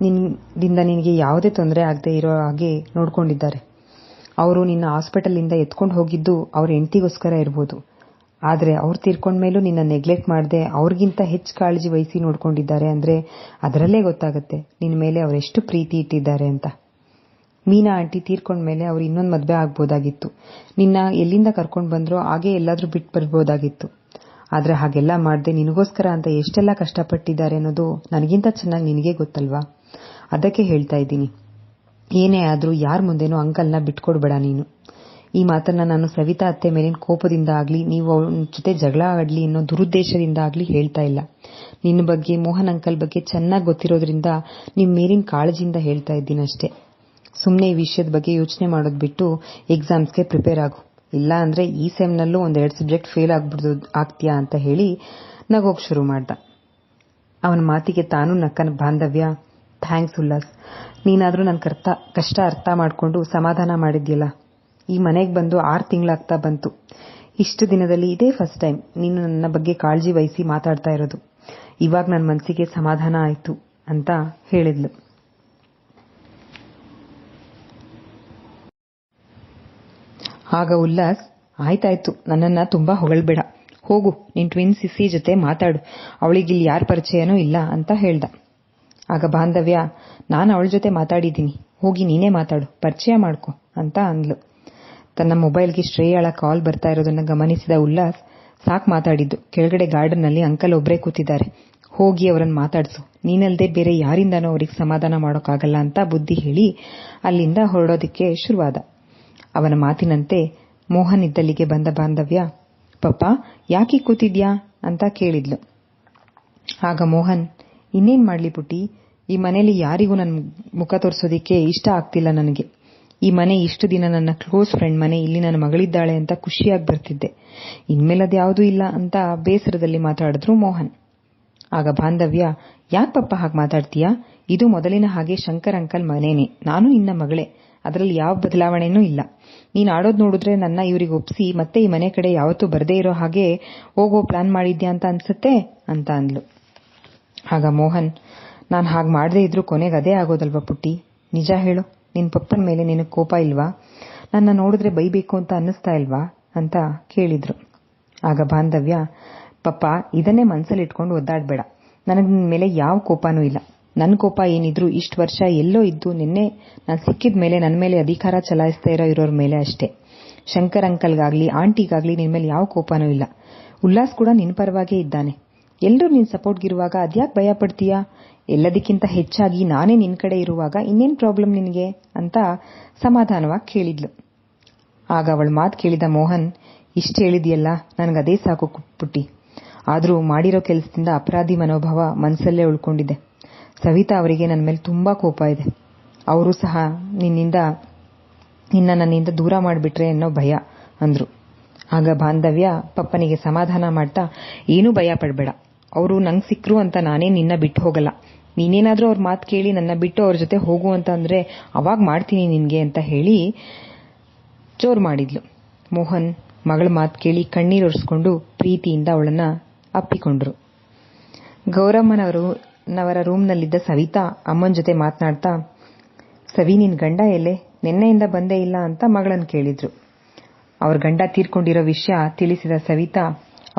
ದಿಂದ ನಿನಗೆ ಯಾವುದೇ ತೊಂದರೆ ಆಗದೆ ಇರೋ ಹಾಗೆ ನೋಡ್ಕೊಂಡಿದ್ದಾರೆ. ಅವರು ನಿನ್ನ ಹಾಸ್ಪಿಟಲಿಂದ ಎತ್ಕೊಂಡು ಹೋಗಿದ್ದು ಅವ್ರ ಹೆಂಡತಿಗೋಸ್ಕರ ಇರ್ಬೋದು, ಆದರೆ ಅವ್ರು ತೀರ್ಕೊಂಡ್ಮೇಲೂ ನಿನ್ನ ನೆಗ್ಲೆಕ್ಟ್ ಮಾಡದೆ ಅವ್ರಿಗಿಂತ ಹೆಚ್ಚು ಕಾಳಜಿ ವಹಿಸಿ ನೋಡ್ಕೊಂಡಿದ್ದಾರೆ ಅಂದ್ರೆ ಅದರಲ್ಲೇ ಗೊತ್ತಾಗುತ್ತೆ ನಿನ್ನ ಮೇಲೆ ಅವರೆಷ್ಟು ಪ್ರೀತಿ ಇಟ್ಟಿದ್ದಾರೆ ಅಂತ. ಮೀನಾ ಆಂಟಿ ತೀರ್ಕೊಂಡ್ಮೇಲೆ ಅವ್ರು ಇನ್ನೊಂದು ಮದುವೆ ಆಗ್ಬೋದಾಗಿತ್ತು. ನಿನ್ನ ಎಲ್ಲಿಂದ ಕರ್ಕೊಂಡು ಬಂದ್ರೋ ಹಾಗೆ ಎಲ್ಲಾದ್ರೂ ಬಿಟ್ಟು ಬರ್ಬೋದಾಗಿತ್ತು. ಆದ್ರೆ ಹಾಗೆಲ್ಲ ಮಾಡದೆ ನಿನಗೋಸ್ಕರ ಅಂತ ಎಷ್ಟೆಲ್ಲ ಕಷ್ಟಪಟ್ಟಿದ್ದಾರೆ ಅನ್ನೋದು ನನಗಿಂತ ಚೆನ್ನಾಗಿ ನಿನಗೆ ಗೊತ್ತಲ್ವಾ. ಅದಕ್ಕೆ ಹೇಳ್ತಾ ಇದ್ದೀನಿ, ಏನೇ ಆದ್ರೂ ಯಾರ ಮುಂದೆನೂ ಅಂಕಲ್ನ ಬಿಟ್ಕೊಡ್ಬೇಡ ನೀನು. ಈ ಮಾತನ್ನ ನಾನು ಸವಿತಾ ಅತ್ತೆ ಮೇಲಿನ ಕೋಪದಿಂದ ಆಗ್ಲಿ, ನೀವು ಅವಳ ಜೊತೆ ಜಗಳ ಆಡ್ಲಿ ಅನ್ನೋ ದುರುದ್ದೇಶದಿಂದ ಆಗ್ಲಿ ಹೇಳ್ತಾ ಇಲ್ಲ. ನಿನ್ನ ಬಗ್ಗೆ, ಮೋಹನ್ ಅಂಕಲ್ ಬಗ್ಗೆ ಚೆನ್ನಾಗಿ ಗೊತ್ತಿರೋದ್ರಿಂದ ನಿಮ್ ಮೇಲಿನ ಕಾಳಜಿಯಿಂದ ಹೇಳ್ತಾ ಇದ್ದೀನಿ ಅಷ್ಟೇ. ಸುಮ್ನೆ ಈ ವಿಷಯದ ಬಗ್ಗೆ ಯೋಚನೆ ಮಾಡೋದ್ ಬಿಟ್ಟು ಎಕ್ಸಾಮ್ಸ್ಗೆ ಪ್ರಿಪೇರ್ ಆಗು. ಇಲ್ಲ ಅಂದ್ರೆ ಈ ಸೆಮ್ನಲ್ಲೂ 1-2 ಸಬ್ಜೆಕ್ಟ್ ಫೇಲ್ ಆಗ್ತೀಯಾ ಅಂತ ಹೇಳಿ ನಗೋಕ್ ಶುರು ಮಾಡ್ದ. ಅವನ ಮಾತಿಗೆ ತಾನು ನಕ್ಕನ ಬಾಂಧವ್ಯ. ಥ್ಯಾಂಕ್ಸ್ ಉಲ್ಲಾಸ್, ನೀನಾದ್ರೂ ನನ್ನ ಕಷ್ಟ ಅರ್ಥ ಮಾಡ್ಕೊಂಡು ಸಮಾಧಾನ ಮಾಡಿದ್ಯಲ್ಲ. ಈ ಮನೆಗೆ ಬಂದು 6 ತಿಂಗಳಾಗ್ತಾ ಬಂತು. ಇಷ್ಟು ದಿನದಲ್ಲಿ ಇದೇ ಫಸ್ಟ್ ಟೈಮ್ ನೀನು ನನ್ನ ಬಗ್ಗೆ ಕಾಳಜಿ ವಹಿಸಿ ಮಾತಾಡ್ತಾ ಇರೋದು. ಇವಾಗ ನನ್ನ ಮನಸ್ಸಿಗೆ ಸಮಾಧಾನ ಆಯ್ತು ಅಂತ ಹೇಳಿದ್ಲು. ಆಗ ಉಲ್ಲಾಸ್, ಆಯ್ತಾಯ್ತು, ನನ್ನನ್ನ ತುಂಬಾ ಹೊಗಳ್ಬೇಡ, ಹೋಗು ನಿನ್ ಟ್ವಿನ್ ಸಿಸಿ ಜೊತೆ ಮಾತಾಡು, ಅವಳಿಗಿಲ್ಲಿ ಯಾರ ಪರಿಚಯನೂ ಇಲ್ಲ ಅಂತ ಹೇಳ್ದ. ಆಗ ಬಾಂಧವ್ಯ, ನಾನು ಅವಳ ಜೊತೆ ಮಾತಾಡಿದ್ದೀನಿ, ಹೋಗಿ ನೀನೇ ಮಾತಾಡು, ಪರಿಚಯ ಮಾಡ್ಕೊ ಅಂತ ಅಂದ್ಲು. ತನ್ನ ಮೊಬೈಲ್ಗೆ ಶ್ರೇಯಾಳ ಕಾಲ್ ಬರ್ತಾ ಇರೋದನ್ನ ಗಮನಿಸಿದ ಉಲ್ಲಾಸ್, ಸಾಕ್ ಮಾತಾಡಿದ್ದು, ಕೆಳಗಡೆ ಗಾರ್ಡನ್ ನಲ್ಲಿ ಅಂಕಲ್ ಒಬ್ರೇ ಕೂತಿದ್ದಾರೆ, ಹೋಗಿ ಅವರನ್ನ ಮಾತಾಡ್ಸು, ನೀನಲ್ದೆ ಬೇರೆ ಯಾರಿಂದನೂ ಅವ್ರಿಗೆ ಸಮಾಧಾನ ಮಾಡೋಕ್ಕಾಗಲ್ಲ ಅಂತ ಬುದ್ಧಿ ಹೇಳಿ ಅಲ್ಲಿಂದ ಹೊರಡೋದಿಕ್ಕೆ ಶುರುವಾದ. ಅವನ ಮಾತಿನಂತೆ ಮೋಹನ್ ಇದ್ದಲ್ಲಿಗೆ ಬಂದ ಬಾಂಧವ್ಯ, ಪಪ್ಪ ಯಾಕೆ ಕೂತಿದ್ಯಾ ಅಂತ ಕೇಳಿದ್ಲು. ಆಗ ಮೋಹನ್, ಇನ್ನೇನ್ ಮಾಡ್ಲಿ ಪುಟ್ಟಿ, ಈ ಮನೇಲಿ ಯಾರಿಗೂ ನನ್ನ ಮುಖ ತೋರಿಸೋದಿಕ್ಕೆ ಇಷ್ಟ ಆಗ್ತಿಲ್ಲ ನನಗೆ. ಈ ಮನೆ ಇಷ್ಟು ದಿನ ನನ್ನ ಕ್ಲೋಸ್ ಫ್ರೆಂಡ್ ಮನೆ, ಇಲ್ಲಿ ನನ್ನ ಮಗಳಿದ್ದಾಳೆ ಅಂತ ಖುಷಿಯಾಗಿ ಬರ್ತಿದ್ದೆ, ಇನ್ಮೇಲೆ ಅದ್ಯಾವುದೂ ಇಲ್ಲ ಅಂತ ಬೇಸರದಲ್ಲಿ ಮಾತಾಡಿದ್ರು ಮೋಹನ್. ಆಗ ಬಾಂಧವ್ಯ, ಯಾಕೆ ಪಪ್ಪ ಹಾಗೆ ಮಾತಾಡ್ತೀಯಾ, ಇದು ಮೊದಲಿನ ಹಾಗೆ ಶಂಕರ್ ಅಂಕಲ್ ಮನೇನೆ, ನಾನು ನಿನ್ನ ಮಗಳೇ, ಅದರಲ್ಲಿ ಯಾವ ಬದಲಾವಣೆನೂ ಇಲ್ಲ. ನೀನ್ ಆಡೋದ್ ನೋಡಿದ್ರೆ ನನ್ನ ಇವ್ರಿಗೆ ಒಪ್ಸಿ ಮತ್ತೆ ಈ ಮನೆ ಕಡೆ ಯಾವತ್ತೂ ಬರದೇ ಇರೋ ಹಾಗೆ ಹೋಗೋ ಪ್ಲಾನ್ ಮಾಡಿದ್ಯಾ ಅಂತ ಅನ್ಸುತ್ತೆ ಅಂತ ಅಂದ್ಲು. ಆಗ ಮೋಹನ್, ನಾನ್ ಹಾಗೆ ಮಾಡದೇ ಇದ್ರೂ ಕೊನೆಗೆ ಅದೇ ಆಗೋದಲ್ವಾ ಪುಟ್ಟಿ, ನಿಜ ಹೇಳು, ನಿನ್ ಪಪ್ಪನ ಮೇಲೆ ನಿನಗೆ ಕೋಪ ಇಲ್ವಾ, ನನ್ನ ನೋಡಿದ್ರೆ ಬೈಬೇಕು ಅಂತ ಅನ್ನಿಸ್ತಾ ಇಲ್ವಾ ಅಂತ ಕೇಳಿದ್ರು. ಆಗ ಬಾಂಧವ್ಯ, ಪಪ್ಪ ಇದನ್ನೇ ಮನ್ಸಲ್ಲಿ ಇಟ್ಕೊಂಡು ಒದ್ದಾಡ್ಬೇಡ, ನನಗೆ ನಿನ್ ಮೇಲೆ ಯಾವ ಕೋಪನೂ ಇಲ್ಲ. ನನ್ನ ಕೋಪ ಏನಿದ್ರು ಇಷ್ಟು ವರ್ಷ ಎಲ್ಲೋ ಇದ್ದು ನಿನ್ನೆ ನಾನು ಸಿಕ್ಕಿದ ಮೇಲೆ ನನ್ನ ಮೇಲೆ ಅಧಿಕಾರ ಚಲಾಯಿಸ್ತಾ ಇರೋರ ಮೇಲೆ ಅಷ್ಟೇ. ಶಂಕರ್ ಅಂಕಲ್ಗಾಗ್ಲಿ ಆಂಟಿಗಾಗ್ಲಿ ನಿನ್ ಮೇಲೆ ಯಾವ ಕೋಪನೂ ಇಲ್ಲ. ಉಲ್ಲಾಸ್ ಕೂಡ ನಿನ್ ಪರವಾಗೇ ಇದ್ದಾನೆ. ಎಲ್ಲರೂ ನಿನ್ನ ಸಪೋರ್ಟ್ಗಿರುವಾಗ ಅದ್ಯಾಕೆ ಭಯ ಪಡ್ತೀಯಾ? ಎಲ್ಲದಕ್ಕಿಂತ ಹೆಚ್ಚಾಗಿ ನಾನೇ ನಿನ್ನ ಕಡೆ ಇರುವಾಗ ಇನ್ನೇನು ಪ್ರಾಬ್ಲಮ್ ನಿನಗೆ ಅಂತ ಸಮಾಧಾನವಾಗಿ ಕೇಳಿದ್ಲು. ಆಗ ಅವಳ ಮಾತು ಕೇಳಿದ ಮೋಹನ್, ಇಷ್ಟು ಹೇಳಿದ್ಯಲ್ಲ, ನನಗದೇ ಸಾಕು ಪುಟ್ಟಿ. ಆದರೂ ಮಾಡಿರೋ ಕೆಲಸದಿಂದ ಅಪರಾಧಿ ಮನೋಭಾವ ಮನಸ್ಸಲ್ಲೇ ಉಳ್ಕೊಂಡಿದೆ. ಸವಿತಾ ಅವರಿಗೆ ನನ್ನ ಮೇಲೆ ತುಂಬಾ ಕೋಪ ಇದೆ. ಅವರು ಸಹ ನಿನ್ನ ನನ್ನಿಂದ ದೂರ ಮಾಡಿಬಿಟ್ರೆ ಅನ್ನೋ ಭಯ ಅಂದ್ರು. ಆಗ ಬಾಂಧವ್ಯ ಪಪ್ಪನಿಗೆ ಸಮಾಧಾನ ಮಾಡ್ತಾ, ಏನೂ ಭಯ ಪಡಬೇಡ, ಅವರು ನಂಗೆ ಸಿಕ್ಕರು ಅಂತ ನಾನೇ ನಿನ್ನ ಬಿಟ್ಟು ಹೋಗಲ್ಲ. ನೀನೇನಾದ್ರೂ ಅವ್ರ ಮಾತು ಕೇಳಿ ನನ್ನ ಬಿಟ್ಟು ಅವ್ರ ಜೊತೆ ಹೋಗು ಅಂತ ಅಂದ್ರೆ ಅವಾಗ ಮಾಡ್ತೀನಿ ನಿನ್ಗೆ ಅಂತ ಹೇಳಿ ಜೋರು ಮಾಡಿದ್ಲು. ಮೋಹನ್ ಮಗಳ ಮಾತು ಕೇಳಿ ಕಣ್ಣೀರೊರೆಸ್ಕೊಂಡು ಪ್ರೀತಿಯಿಂದ ಅವಳನ್ನ ಅಪ್ಪಿಕೊಂಡ್ರು. ಗೌರಮ್ಮನವರ ರೂಮ್ನಲ್ಲಿದ್ದ ಸವಿತಾ ಅಮ್ಮನ ಜೊತೆ ಮಾತನಾಡ್ತಾ, ಸವಿ, ನಿನ್ ಗಂಡ ಎಲ್ಲೇ? ನಿನ್ನೆಯಿಂದ ಬಂದೇ ಇಲ್ಲ ಅಂತ ಮಗಳನ್ನ ಕೇಳಿದ್ರು. ಅವ್ರ ಗಂಡ ತೀರ್ಕೊಂಡಿರೋ ವಿಷಯ ತಿಳಿಸಿದ ಸವಿತಾ,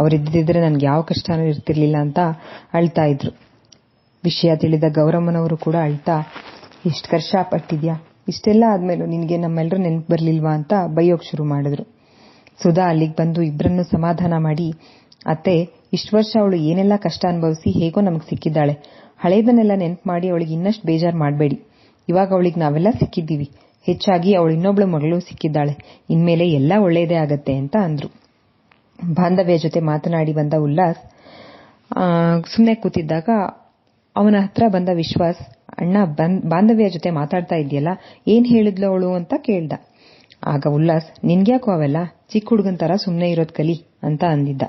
ಅವರಿದ್ದಿದ್ರೆ ನನ್ಗೆ ಯಾವ ಕಷ್ಟನೂ ಇರ್ತಿರ್ಲಿಲ್ಲ ಅಂತ ಅಳ್ತಾ ಇದ್ರು. ವಿಷಯ ತಿಳಿದ ಗೌರಮ್ಮನವರು ಕೂಡ ಅಳ್ತಾ, ಎಷ್ಟು ಕಷ್ಟ ಪಟ್ಟಿದ್ಯಾ, ಇಷ್ಟೆಲ್ಲ ಆದ್ಮೇಲೂ ನಿನಗೆ ನಮ್ಮೆಲ್ಲರೂ ನೆನಪು ಬರ್ಲಿಲ್ವಾ ಅಂತ ಬೈಯೋಕ್ ಶುರು ಮಾಡಿದ್ರು. ಸುಧಾ ಅಲ್ಲಿಗೆ ಬಂದು ಇಬ್ಬರನ್ನು ಸಮಾಧಾನ ಮಾಡಿ, ಅತ್ತೆ, ಇಷ್ಟು ವರ್ಷ ಅವಳು ಏನೆಲ್ಲ ಕಷ್ಟ ಅನುಭವಿಸಿ ಹೇಗೋ ನಮಗೆ ಸಿಕ್ಕಿದ್ದಾಳೆ. ಹಳೇದನ್ನೆಲ್ಲ ನೆನಪು ಮಾಡಿ ಅವಳಿಗೆ ಇನ್ನಷ್ಟು ಬೇಜಾರು ಮಾಡಬೇಡಿ. ಇವಾಗ ಅವಳಿಗೆ ನಾವೆಲ್ಲ ಸಿಕ್ಕಿದ್ದೀವಿ. ಹೆಚ್ಚಾಗಿ ಅವಳು ಇನ್ನೊಬ್ಳು ಮಗಳು ಸಿಕ್ಕಿದ್ದಾಳೆ. ಇನ್ಮೇಲೆ ಎಲ್ಲ ಒಳ್ಳೆಯದೇ ಆಗತ್ತೆ ಅಂತ ಅಂದ್ರು. ಬಾಂಧವ್ಯ ಜೊತೆ ಮಾತನಾಡಿ ಬಂದ ಉಲ್ಲಾಸ್ ಸುಮ್ಮನೆ ಕೂತಿದ್ದಾಗ ಅವನ ಹತ್ರ ಬಂದ ವಿಶ್ವಾಸ್, ಅಣ್ಣ, ಬಾಂಧವ್ಯ ಜೊತೆ ಮಾತಾಡ್ತಾ ಇದೆಯಲ್ಲ, ಏನ್ ಹೇಳಿದ್ಲು ಅವಳು ಅಂತ ಕೇಳ್ದ. ಆಗ ಉಲ್ಲಾಸ್, ನಿನ್ಗ್ಯಾಕೋ ಅವೆಲ್ಲ, ಚಿಕ್ಕ ಹುಡುಗನ್ ತರ ಸುಮ್ಮನೆ ಇರೋದ್ ಕಲಿ ಅಂತ ಅಂದಿದ್ದ.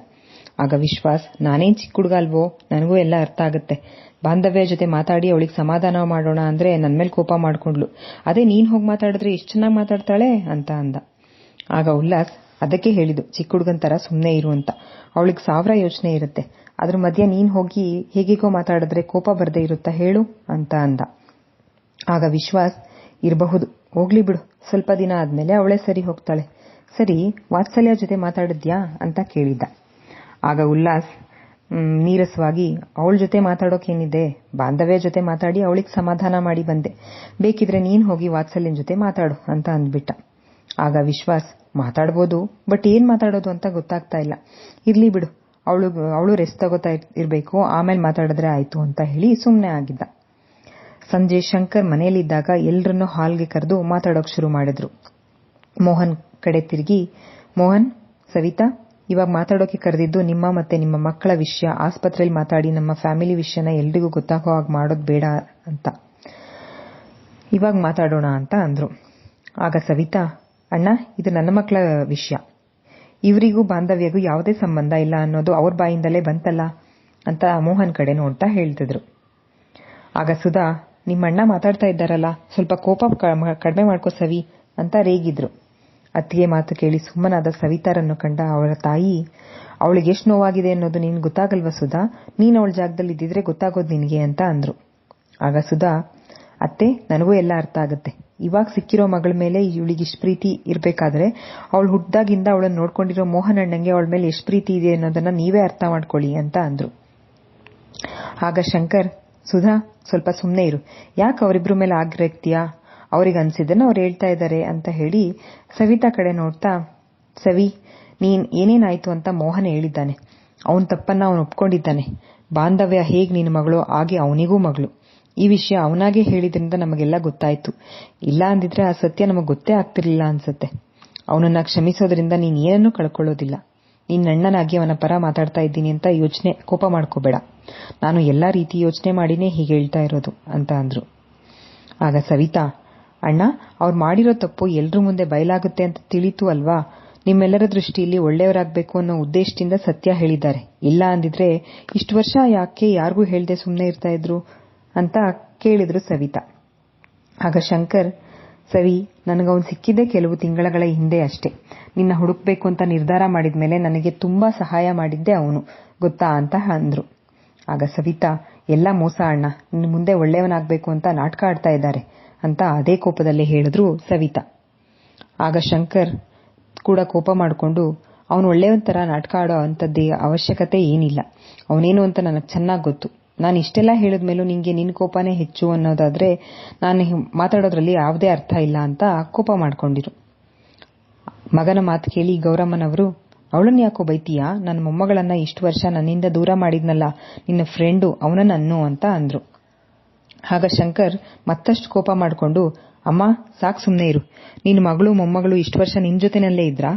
ಆಗ ವಿಶ್ವಾಸ್, ನಾನೇನ್ ಚಿಕ್ಕ ಹುಡುಗ ಅಲ್ವೋ, ನನಗೂ ಎಲ್ಲ ಅರ್ಥ ಆಗುತ್ತೆ. ಬಾಂಧವ್ಯ ಜೊತೆ ಮಾತಾಡಿ ಅವಳಿಗೆ ಸಮಾಧಾನ ಮಾಡೋಣ ಅಂದ್ರೆ ನನ್ ಮೇಲೆ ಕೋಪ ಮಾಡ್ಕೊಂಡ್ಲು. ಅದೇ ನೀನ್ ಹೋಗಿ ಮಾತಾಡಿದ್ರೆ ಎಷ್ಟು ಚೆನ್ನಾಗಿ ಮಾತಾಡ್ತಾಳೆ ಅಂತ ಅಂದ. ಆಗ ಉಲ್ಲಾಸ್, ಅದಕ್ಕೆ ಹೇಳಿದ್ದು ಚಿಕ್ಕ ಹುಡುಗನ್ ತರ ಸುಮ್ಮನೆ ಇರು ಅಂತ. ಅವಳಿಗೆ 1000 ಯೋಚನೆ ಇರುತ್ತೆ. ಅದ್ರ ಮಧ್ಯೆ ನೀನ್ ಹೋಗಿ ಹೇಗಿಗೋ ಮಾತಾಡಿದ್ರೆ ಕೋಪ ಬರ್ದೇ ಇರುತ್ತಾ ಹೇಳು ಅಂತ ಅಂದ. ಆಗ ವಿಶ್ವಾಸ್, ಇರಬಹುದು, ಹೋಗ್ಲಿ ಬಿಡು, ಸ್ವಲ್ಪ ದಿನ ಆದ್ಮೇಲೆ ಅವಳೇ ಸರಿ ಹೋಗ್ತಾಳೆ. ಸರಿ, ವಾತ್ಸಲ್ಯ ಜೊತೆ ಮಾತಾಡಿದ್ಯಾ ಅಂತ ಕೇಳಿದ್ದ. ಆಗ ಉಲ್ಲಾಸ್ ನೀರಸವಾಗಿ, ಅವಳ ಜೊತೆ ಮಾತಾಡೋಕೇನಿದೆ, ಬಾಂಧವ್ಯ ಜೊತೆ ಮಾತಾಡಿ ಅವಳಿಗೆ ಸಮಾಧಾನ ಮಾಡಿ ಬಂದೆ. ಬೇಕಿದ್ರೆ ನೀನ್ ಹೋಗಿ ವಾತ್ಸಲ್ಯನ ಜೊತೆ ಮಾತಾಡು ಅಂತ ಅಂದ್ಬಿಟ್ಟ. ಆಗ ವಿಶ್ವಾಸ್, ಮಾತಾಡ್ಬೋದು, ಬಟ್ ಏನ್ ಮಾತಾಡೋದು ಅಂತ ಗೊತ್ತಾಗ್ತಾ ಇಲ್ಲ. ಇರ್ಲಿ ಬಿಡು, ಅವಳು ರೆಸ್ಟ್ ತಗೋತಾ ಇರ್ಬೇಕು, ಆಮೇಲೆ ಮಾತಾಡಿದ್ರೆ ಆಯ್ತು ಅಂತ ಹೇಳಿ ಸುಮ್ಮನೆ ಆಗಿದ್ದ. ಸಂಜೆ ಶಂಕರ್ ಮನೆಯಲ್ಲಿದ್ದಾಗ ಎಲ್ರನ್ನೂ ಹಾಲ್ಗೆ ಕರೆದು ಮಾತಾಡೋಕ್ ಶುರು ಮಾಡಿದ್ರು. ಮೋಹನ್ ಕಡೆ ತಿರುಗಿ, ಮೋಹನ್, ಸವಿತಾ, ಇವಾಗ ಮಾತಾಡೋಕೆ ಕರೆದಿದ್ದು ನಿಮ್ಮ ಮತ್ತೆ ನಿಮ್ಮ ಮಕ್ಕಳ ವಿಷಯ. ಆಸ್ಪತ್ರೆಯಲ್ಲಿ ಮಾತಾಡಿ ನಮ್ಮ ಫ್ಯಾಮಿಲಿ ವಿಷಯನ ಎಲ್ರಿಗೂ ಗೊತ್ತಾಗೋ ಹಾಗೆ ಮಾಡೋದು ಬೇಡ ಅಂತ, ಇವಾಗ ಮಾತಾಡೋಣ ಅಂತ ಅಂದ್ರು. ಆಗ ಸವಿತಾ, ಅಣ್ಣ, ಇದು ನನ್ನ ಮಕ್ಕಳ ವಿಷಯ, ಇವರಿಗೂ ಬಾಂಧವ್ಯಗೂ ಯಾವುದೇ ಸಂಬಂಧ ಇಲ್ಲ ಅನ್ನೋದು ಅವ್ರ ಬಾಯಿಂದಲೇ ಬಂತಲ್ಲ ಅಂತ ಮೋಹನ್ ಕಡೆ ನೋಡ್ತಾ ಹೇಳ್ತಿದ್ರು. ಆಗ ಸುಧಾ, ನಿಮ್ಮಣ್ಣ ಮಾತಾಡ್ತಾ ಇದ್ದಾರಲ್ಲ, ಸ್ವಲ್ಪ ಕೋಪ ಕಡಿಮೆ ಮಾಡ್ಕೋ ಸವಿ ಅಂತ ರೇಗಿದ್ರು. ಅತ್ತಿಗೆ ಮಾತು ಕೇಳಿ ಸುಮ್ಮನಾದ ಸವಿತಾರನ್ನು ಕಂಡ ಅವಳ ತಾಯಿ, ಅವಳಿಗೆ ಎಷ್ಟು ನೋವಾಗಿದೆ ಅನ್ನೋದು ನೀನ್ ಗೊತ್ತಾಗಲ್ವಾ ಸುಧಾ, ನೀನ್ ಅವಳ ಜಾಗದಲ್ಲಿ ಇದ್ದಿದ್ರೆ ಗೊತ್ತಾಗೋದು ನಿನಗೆ ಅಂತ ಅಂದ್ರು. ಆಗ ಸುಧಾ, ಅತ್ತೆ, ನನಗೂ ಎಲ್ಲ ಅರ್ಥ ಆಗುತ್ತೆ. ಇವಾಗ ಸಿಕ್ಕಿರೋ ಮಗಳ ಮೇಲೆ ಇವಳಿಗೆ ಇಷ್ಟು ಪ್ರೀತಿ ಇರ್ಬೇಕಾದ್ರೆ ಅವಳು ಹುಟ್ದಾಗಿಂದ ಅವಳನ್ನ ನೋಡ್ಕೊಂಡಿರೋ ಮೋಹನ್ ಅಣ್ಣಂಗೆ ಅವಳ ಮೇಲೆ ಎಷ್ಟು ಪ್ರೀತಿ ಇದೆ ಅನ್ನೋದನ್ನ ನೀವೇ ಅರ್ಥ ಮಾಡ್ಕೊಳ್ಳಿ ಅಂತ ಅಂದ್ರು. ಆಗ ಶಂಕರ್, ಸುಧಾ, ಸ್ವಲ್ಪ ಸುಮ್ಮನೆ ಇರು, ಯಾಕೆ ಅವರಿಬ್ರ ಮೇಲೆ ಆಗ್ರಹಿಸ್ತೀಯಾ, ಅವ್ರಿಗೆ ಅನ್ಸಿದ್ದನ್ನ ಅವ್ರು ಹೇಳ್ತಾ ಇದ್ದಾರೆ ಅಂತ ಹೇಳಿ ಸವಿತಾ ಕಡೆ ನೋಡ್ತಾ, ಸವಿ, ನೀನ್ ಏನೇನಾಯ್ತು ಅಂತ ಮೋಹನ್ ಹೇಳಿದ್ದಾನೆ. ಅವನ್ ತಪ್ಪನ್ನ ಅವನು ಒಪ್ಕೊಂಡಿದ್ದಾನೆ. ಬಾಂಧವ್ಯ ಹೇಗ್ ನಿನ್ನ ಮಗಳು ಹಾಗೆ ಅವನಿಗೂ ಮಗಳು. ಈ ವಿಷಯ ಅವನಾಗೆ ಹೇಳಿದ್ರಿಂದ ನಮಗೆಲ್ಲ ಗೊತ್ತಾಯ್ತು. ಇಲ್ಲ ಅಂದಿದ್ರೆ ಆ ಸತ್ಯ ನಮಗ್ ಗೊತ್ತೇ ಆಗ್ತಿರ್ಲಿಲ್ಲ ಅನ್ಸತ್ತೆ. ಅವನನ್ನ ಕ್ಷಮಿಸೋದ್ರಿಂದ ನೀನ್ ಏನನ್ನೂ ಕಳ್ಕೊಳ್ಳೋದಿಲ್ಲ. ನಿನ್ನ ಅಣ್ಣನಾಗಿ ಅವನ ಪರ ಮಾತಾಡ್ತಾ ಇದ್ದೀನಿ ಅಂತ ಕೋಪ ಮಾಡ್ಕೋಬೇಡ. ನಾನು ಎಲ್ಲಾ ರೀತಿ ಯೋಚನೆ ಮಾಡಿನೇ ಹೀಗೆ ಹೇಳ್ತಾ ಇರೋದು ಅಂತ ಅಂದ್ರು. ಆಗ ಸವಿತಾ, ಅಣ್ಣ, ಅವ್ರು ಮಾಡಿರೋ ತಪ್ಪು ಎಲ್ರ ಮುಂದೆ ಬಯಲಾಗುತ್ತೆ ಅಂತ ತಿಳಿತು ಅಲ್ವಾ. ನಿಮ್ಮೆಲ್ಲರ ದೃಷ್ಟಿಯಲ್ಲಿ ಒಳ್ಳೆಯವರಾಗಬೇಕು ಅನ್ನೋ ಉದ್ದೇಶದಿಂದ ಸತ್ಯ ಹೇಳಿದ್ದಾರೆ. ಇಲ್ಲ ಅಂದಿದ್ರೆ ಇಷ್ಟು ವರ್ಷ ಯಾಕೆ ಯಾರಿಗೂ ಹೇಳ್ದೆ ಸುಮ್ಮನೆ ಇರ್ತಾ ಇದ್ರು ಅಂತ ಕೇಳಿದ್ರು ಸವಿತಾ. ಆಗ ಶಂಕರ್, ಸವಿ, ನನಗವನು ಸಿಕ್ಕಿದ್ದೆ ಕೆಲವು ತಿಂಗಳ ಹಿಂದೆ ಅಷ್ಟೇ. ನಿನ್ನ ಹುಡುಕ್ಬೇಕು ಅಂತ ನಿರ್ಧಾರ ಮಾಡಿದ್ಮೇಲೆ ನನಗೆ ತುಂಬಾ ಸಹಾಯ ಮಾಡಿದ್ದೆ ಅವನು, ಗೊತ್ತಾ ಅಂತ ಅಂದ್ರು. ಆಗ ಸವಿತಾ, ಎಲ್ಲ ಮೋಸ ಅಣ್ಣ, ನಿನ್ನ ಮುಂದೆ ಒಳ್ಳೆಯವನಾಗಬೇಕು ಅಂತ ನಾಟಕ ಆಡ್ತಾ ಇದ್ದಾರೆ ಅಂತ ಅದೇ ಕೋಪದಲ್ಲಿ ಹೇಳಿದ್ರು ಸವಿತಾ. ಆಗ ಶಂಕರ್ ಕೂಡ ಕೋಪ ಮಾಡಿಕೊಂಡು, ಅವನು ಒಳ್ಳೆಯವನ ತರ ನಾಟಕ ಆಡೋ ಅಂಥದ್ದೇ ಅವಶ್ಯಕತೆ ಏನಿಲ್ಲ. ಅವನೇನು ಅಂತ ನನಗೆ ಚೆನ್ನಾಗಿ ಗೊತ್ತು. ನಾನು ಇಷ್ಟೆಲ್ಲ ಹೇಳಿದ್ಮೇಲೂ ನಿಂಗೆ ನಿನ್ನ ಕೋಪನೇ ಹೆಚ್ಚು ಅನ್ನೋದಾದ್ರೆ ನಾನು ಮಾತಾಡೋದ್ರಲ್ಲಿ ಯಾವುದೇ ಅರ್ಥ ಇಲ್ಲ ಅಂತ ಕೋಪ ಮಾಡ್ಕೊಂಡಿರು. ಮಗನ ಮಾತು ಕೇಳಿ ಗೌರಮ್ಮನವರು, ಅವಳನ್ನ ಯಾಕೋ ಬೈತೀಯಾ? ನನ್ನ ಮೊಮ್ಮಗಳನ್ನ ಇಷ್ಟು ವರ್ಷ ನನ್ನಿಂದ ದೂರ ಮಾಡಿದ್ನಲ್ಲ ನಿನ್ನ ಫ್ರೆಂಡು, ಅವನನ್ನ ಅನ್ನು ಅಂತ ಅಂದ್ರು. ಆಗ ಶಂಕರ್ ಮತ್ತಷ್ಟು ಕೋಪ ಮಾಡಿಕೊಂಡು, ಅಮ್ಮ ಸಾಕ್ ಸುಮ್ನೆ ಇರು. ನಿನ್ನ ಮಗಳು ಮೊಮ್ಮಗಳು ಇಷ್ಟು ವರ್ಷ ನಿನ್ ಜೊತೆನಲ್ಲೇ ಇದ್ರಾ?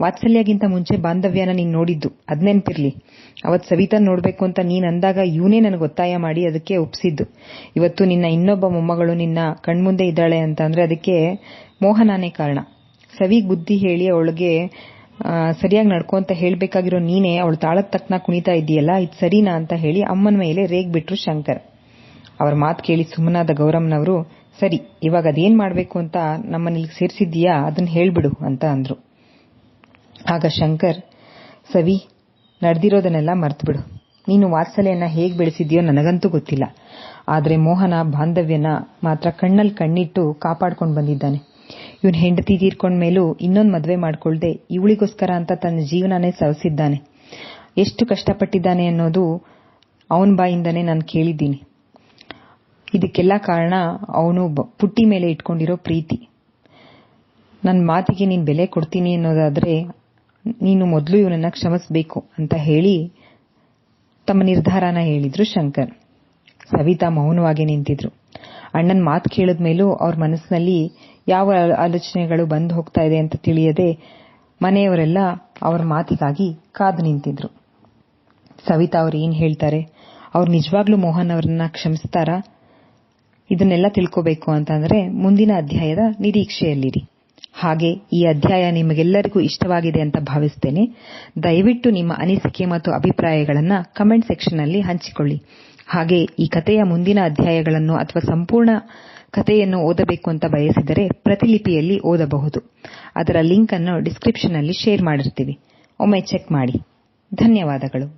ವಾತ್ಸಲ್ಯಗಿಂತ ಮುಂಚೆ ಬಾಂಧವ್ಯನ ನೀನ್ ನೋಡಿದ್ದು ಅದ್ ನೆನ್ಪಿರ್ಲಿ. ಅವತ್ ಸವಿತಾನ್ ನೋಡ್ಬೇಕು ಅಂತ ನೀನ್ ಅಂದಾಗ ಇವನೇ ನನಗೆ ಒತ್ತಾಯ ಮಾಡಿ ಅದಕ್ಕೆ ಒಪ್ಸಿದ್ದು. ಇವತ್ತು ನಿನ್ನ ಇನ್ನೊಬ್ಬ ಮೊಮ್ಮಗಳು ನಿನ್ನ ಕಣ್ಮುಂದೆ ಇದ್ದಾಳೆ ಅಂತ ಅಂದ್ರೆ ಅದಕ್ಕೆ ಮೋಹನಾನೇ ಕಾರಣ. ಸವಿಗ್ ಬುದ್ಧಿ ಹೇಳಿ ಅವಳಿಗೆ ಸರಿಯಾಗಿ ನಡ್ಕೊ ಅಂತ ಹೇಳ್ಬೇಕಾಗಿರೋ ನೀನೇ ಅವಳು ತಾಳದ ತಕ್ಕನ ಕುಣಿತಾ ಇದ್ದೀಯಲ್ಲ, ಇದು ಸರಿನಾ ಅಂತ ಹೇಳಿ ಅಮ್ಮನ ಮೇಲೆ ರೇಗ್ ಬಿಟ್ರು ಶಂಕರ್. ಅವ್ರ ಮಾತು ಕೇಳಿ ಸುಮ್ಮನಾದ ಗೌರಮ್ಮನವರು, ಸರಿ ಇವಾಗ ಅದೇನ್ ಮಾಡ್ಬೇಕು ಅಂತ ನಮ್ಮನಿಲ್ಗೆ ಸೇರ್ಸಿದ್ದೀಯಾ ಅದನ್ನ ಹೇಳ್ಬಿಡು ಅಂತ ಅಂದ್ರು. ಆಗ ಶಂಕರ್, ಸವಿ, ನಡೆದಿರೋದನ್ನೆಲ್ಲ ಮರ್ತ್ಬಿಡು. ನೀನು ವಾತ್ಸಲ್ಯನ ಹೇಗ್ ಬೆಳೆಸಿದ್ಯೋ ನನಗಂತೂ ಗೊತ್ತಿಲ್ಲ. ಆದ್ರೆ ಮೋಹನ ಬಾಂಧವ್ಯನ ಮಾತ್ರ ಕಣ್ಣಲ್ಲಿ ಕಣ್ಣಿಟ್ಟು ಕಾಪಾಡ್ಕೊಂಡು ಬಂದಿದ್ದಾನೆ. ಇವನ್ ಹೆಂಡತಿ ತೀರ್ಕೊಂಡ ಮೇಲೂ ಇನ್ನೊಂದು ಮದ್ವೆ ಮಾಡ್ಕೊಳ್ದೆ ಇವಳಿಗೋಸ್ಕರ ಅಂತ ತನ್ನ ಜೀವನನೇ ಸವಸಿದ್ದಾನೆ. ಎಷ್ಟು ಕಷ್ಟಪಟ್ಟಿದ್ದಾನೆ ಅನ್ನೋದು ಅವನ ಬಾಯಿಂದಾನೇ ನಾನು ಕೇಳಿದ್ದೀನಿ. ಇದಕ್ಕೆಲ್ಲ ಕಾರಣ ಅವನು ಪುಟ್ಟಿ ಮೇಲೆ ಇಟ್ಕೊಂಡಿರೋ ಪ್ರೀತಿ. ನನ್ನ ಮಾತಿಗೆ ನೀನು ಬೆಲೆ ಕೊಡ್ತೀನಿ ಅನ್ನೋದಾದ್ರೆ ನೀನು ಮೊದಲು ಇವನನ್ನ ಕ್ಷಮಿಸಬೇಕು ಅಂತ ಹೇಳಿ ತಮ್ಮ ನಿರ್ಧಾರನ ಹೇಳಿದ್ರು ಶಂಕರ್. ಸವಿತಾ ಮೌನವಾಗಿ ನಿಂತಿದ್ರು. ಅಣ್ಣನ ಮಾತು ಕೇಳಿದ ಮೇಲೂ ಅವ್ರ ಮನಸ್ಸಿನಲ್ಲಿ ಯಾವ ಆಲೋಚನೆಗಳು ಬಂದು ಹೋಗ್ತಾ ಇದೆ ಅಂತ ತಿಳಿಯದೆ ಮನೆಯವರೆಲ್ಲ ಅವ್ರ ಮಾತಿಗಾಗಿ ಕಾದು ನಿಂತಿದ್ರು. ಸವಿತಾ ಅವ್ರು ಏನ್ ಹೇಳ್ತಾರೆ, ಅವ್ರು ನಿಜವಾಗ್ಲೂ ಮೋಹನ್ ಅವ್ರನ್ನ ಕ್ಷಮಿಸ್ತಾರಾ? ಇದನ್ನೆಲ್ಲ ತಿಳ್ಕೋಬೇಕು ಅಂತಂದ್ರೆ ಮುಂದಿನ ಅಧ್ಯಾಯದ ನಿರೀಕ್ಷೆಯಲ್ಲಿರಿ. ಹಾಗೆ ಈ ಅಧ್ಯಾಯ ನಿಮಗೆಲ್ಲರಿಗೂ ಇಷ್ಟವಾಗಿದೆ ಅಂತ ಭಾವಿಸ್ತೇನೆ. ದಯವಿಟ್ಟು ನಿಮ್ಮ ಅನಿಸಿಕೆ ಮತ್ತು ಅಭಿಪ್ರಾಯಗಳನ್ನ ಕಮೆಂಟ್ ಸೆಕ್ಷನ್ ಅಲ್ಲಿ ಹಂಚಿಕೊಳ್ಳಿ. ಹಾಗೆ ಈ ಕಥೆಯ ಮುಂದಿನ ಅಧ್ಯಾಯಗಳನ್ನು ಅಥವಾ ಸಂಪೂರ್ಣ ಕಥೆಯನ್ನು ಓದಬೇಕು ಅಂತ ಬಯಸಿದರೆ ಪ್ರತಿಲಿಪಿಯಲ್ಲಿ ಓದಬಹುದು. ಅದರ ಲಿಂಕ್ ಅನ್ನು ಡಿಸ್ಕ್ರಿಪ್ಷನ್ ಅಲ್ಲಿ ಶೇರ್ ಮಾಡಿರ್ತೀವಿ. ಒಮ್ಮೆ ಚೆಕ್ ಮಾಡಿ. ಧನ್ಯವಾದಗಳು.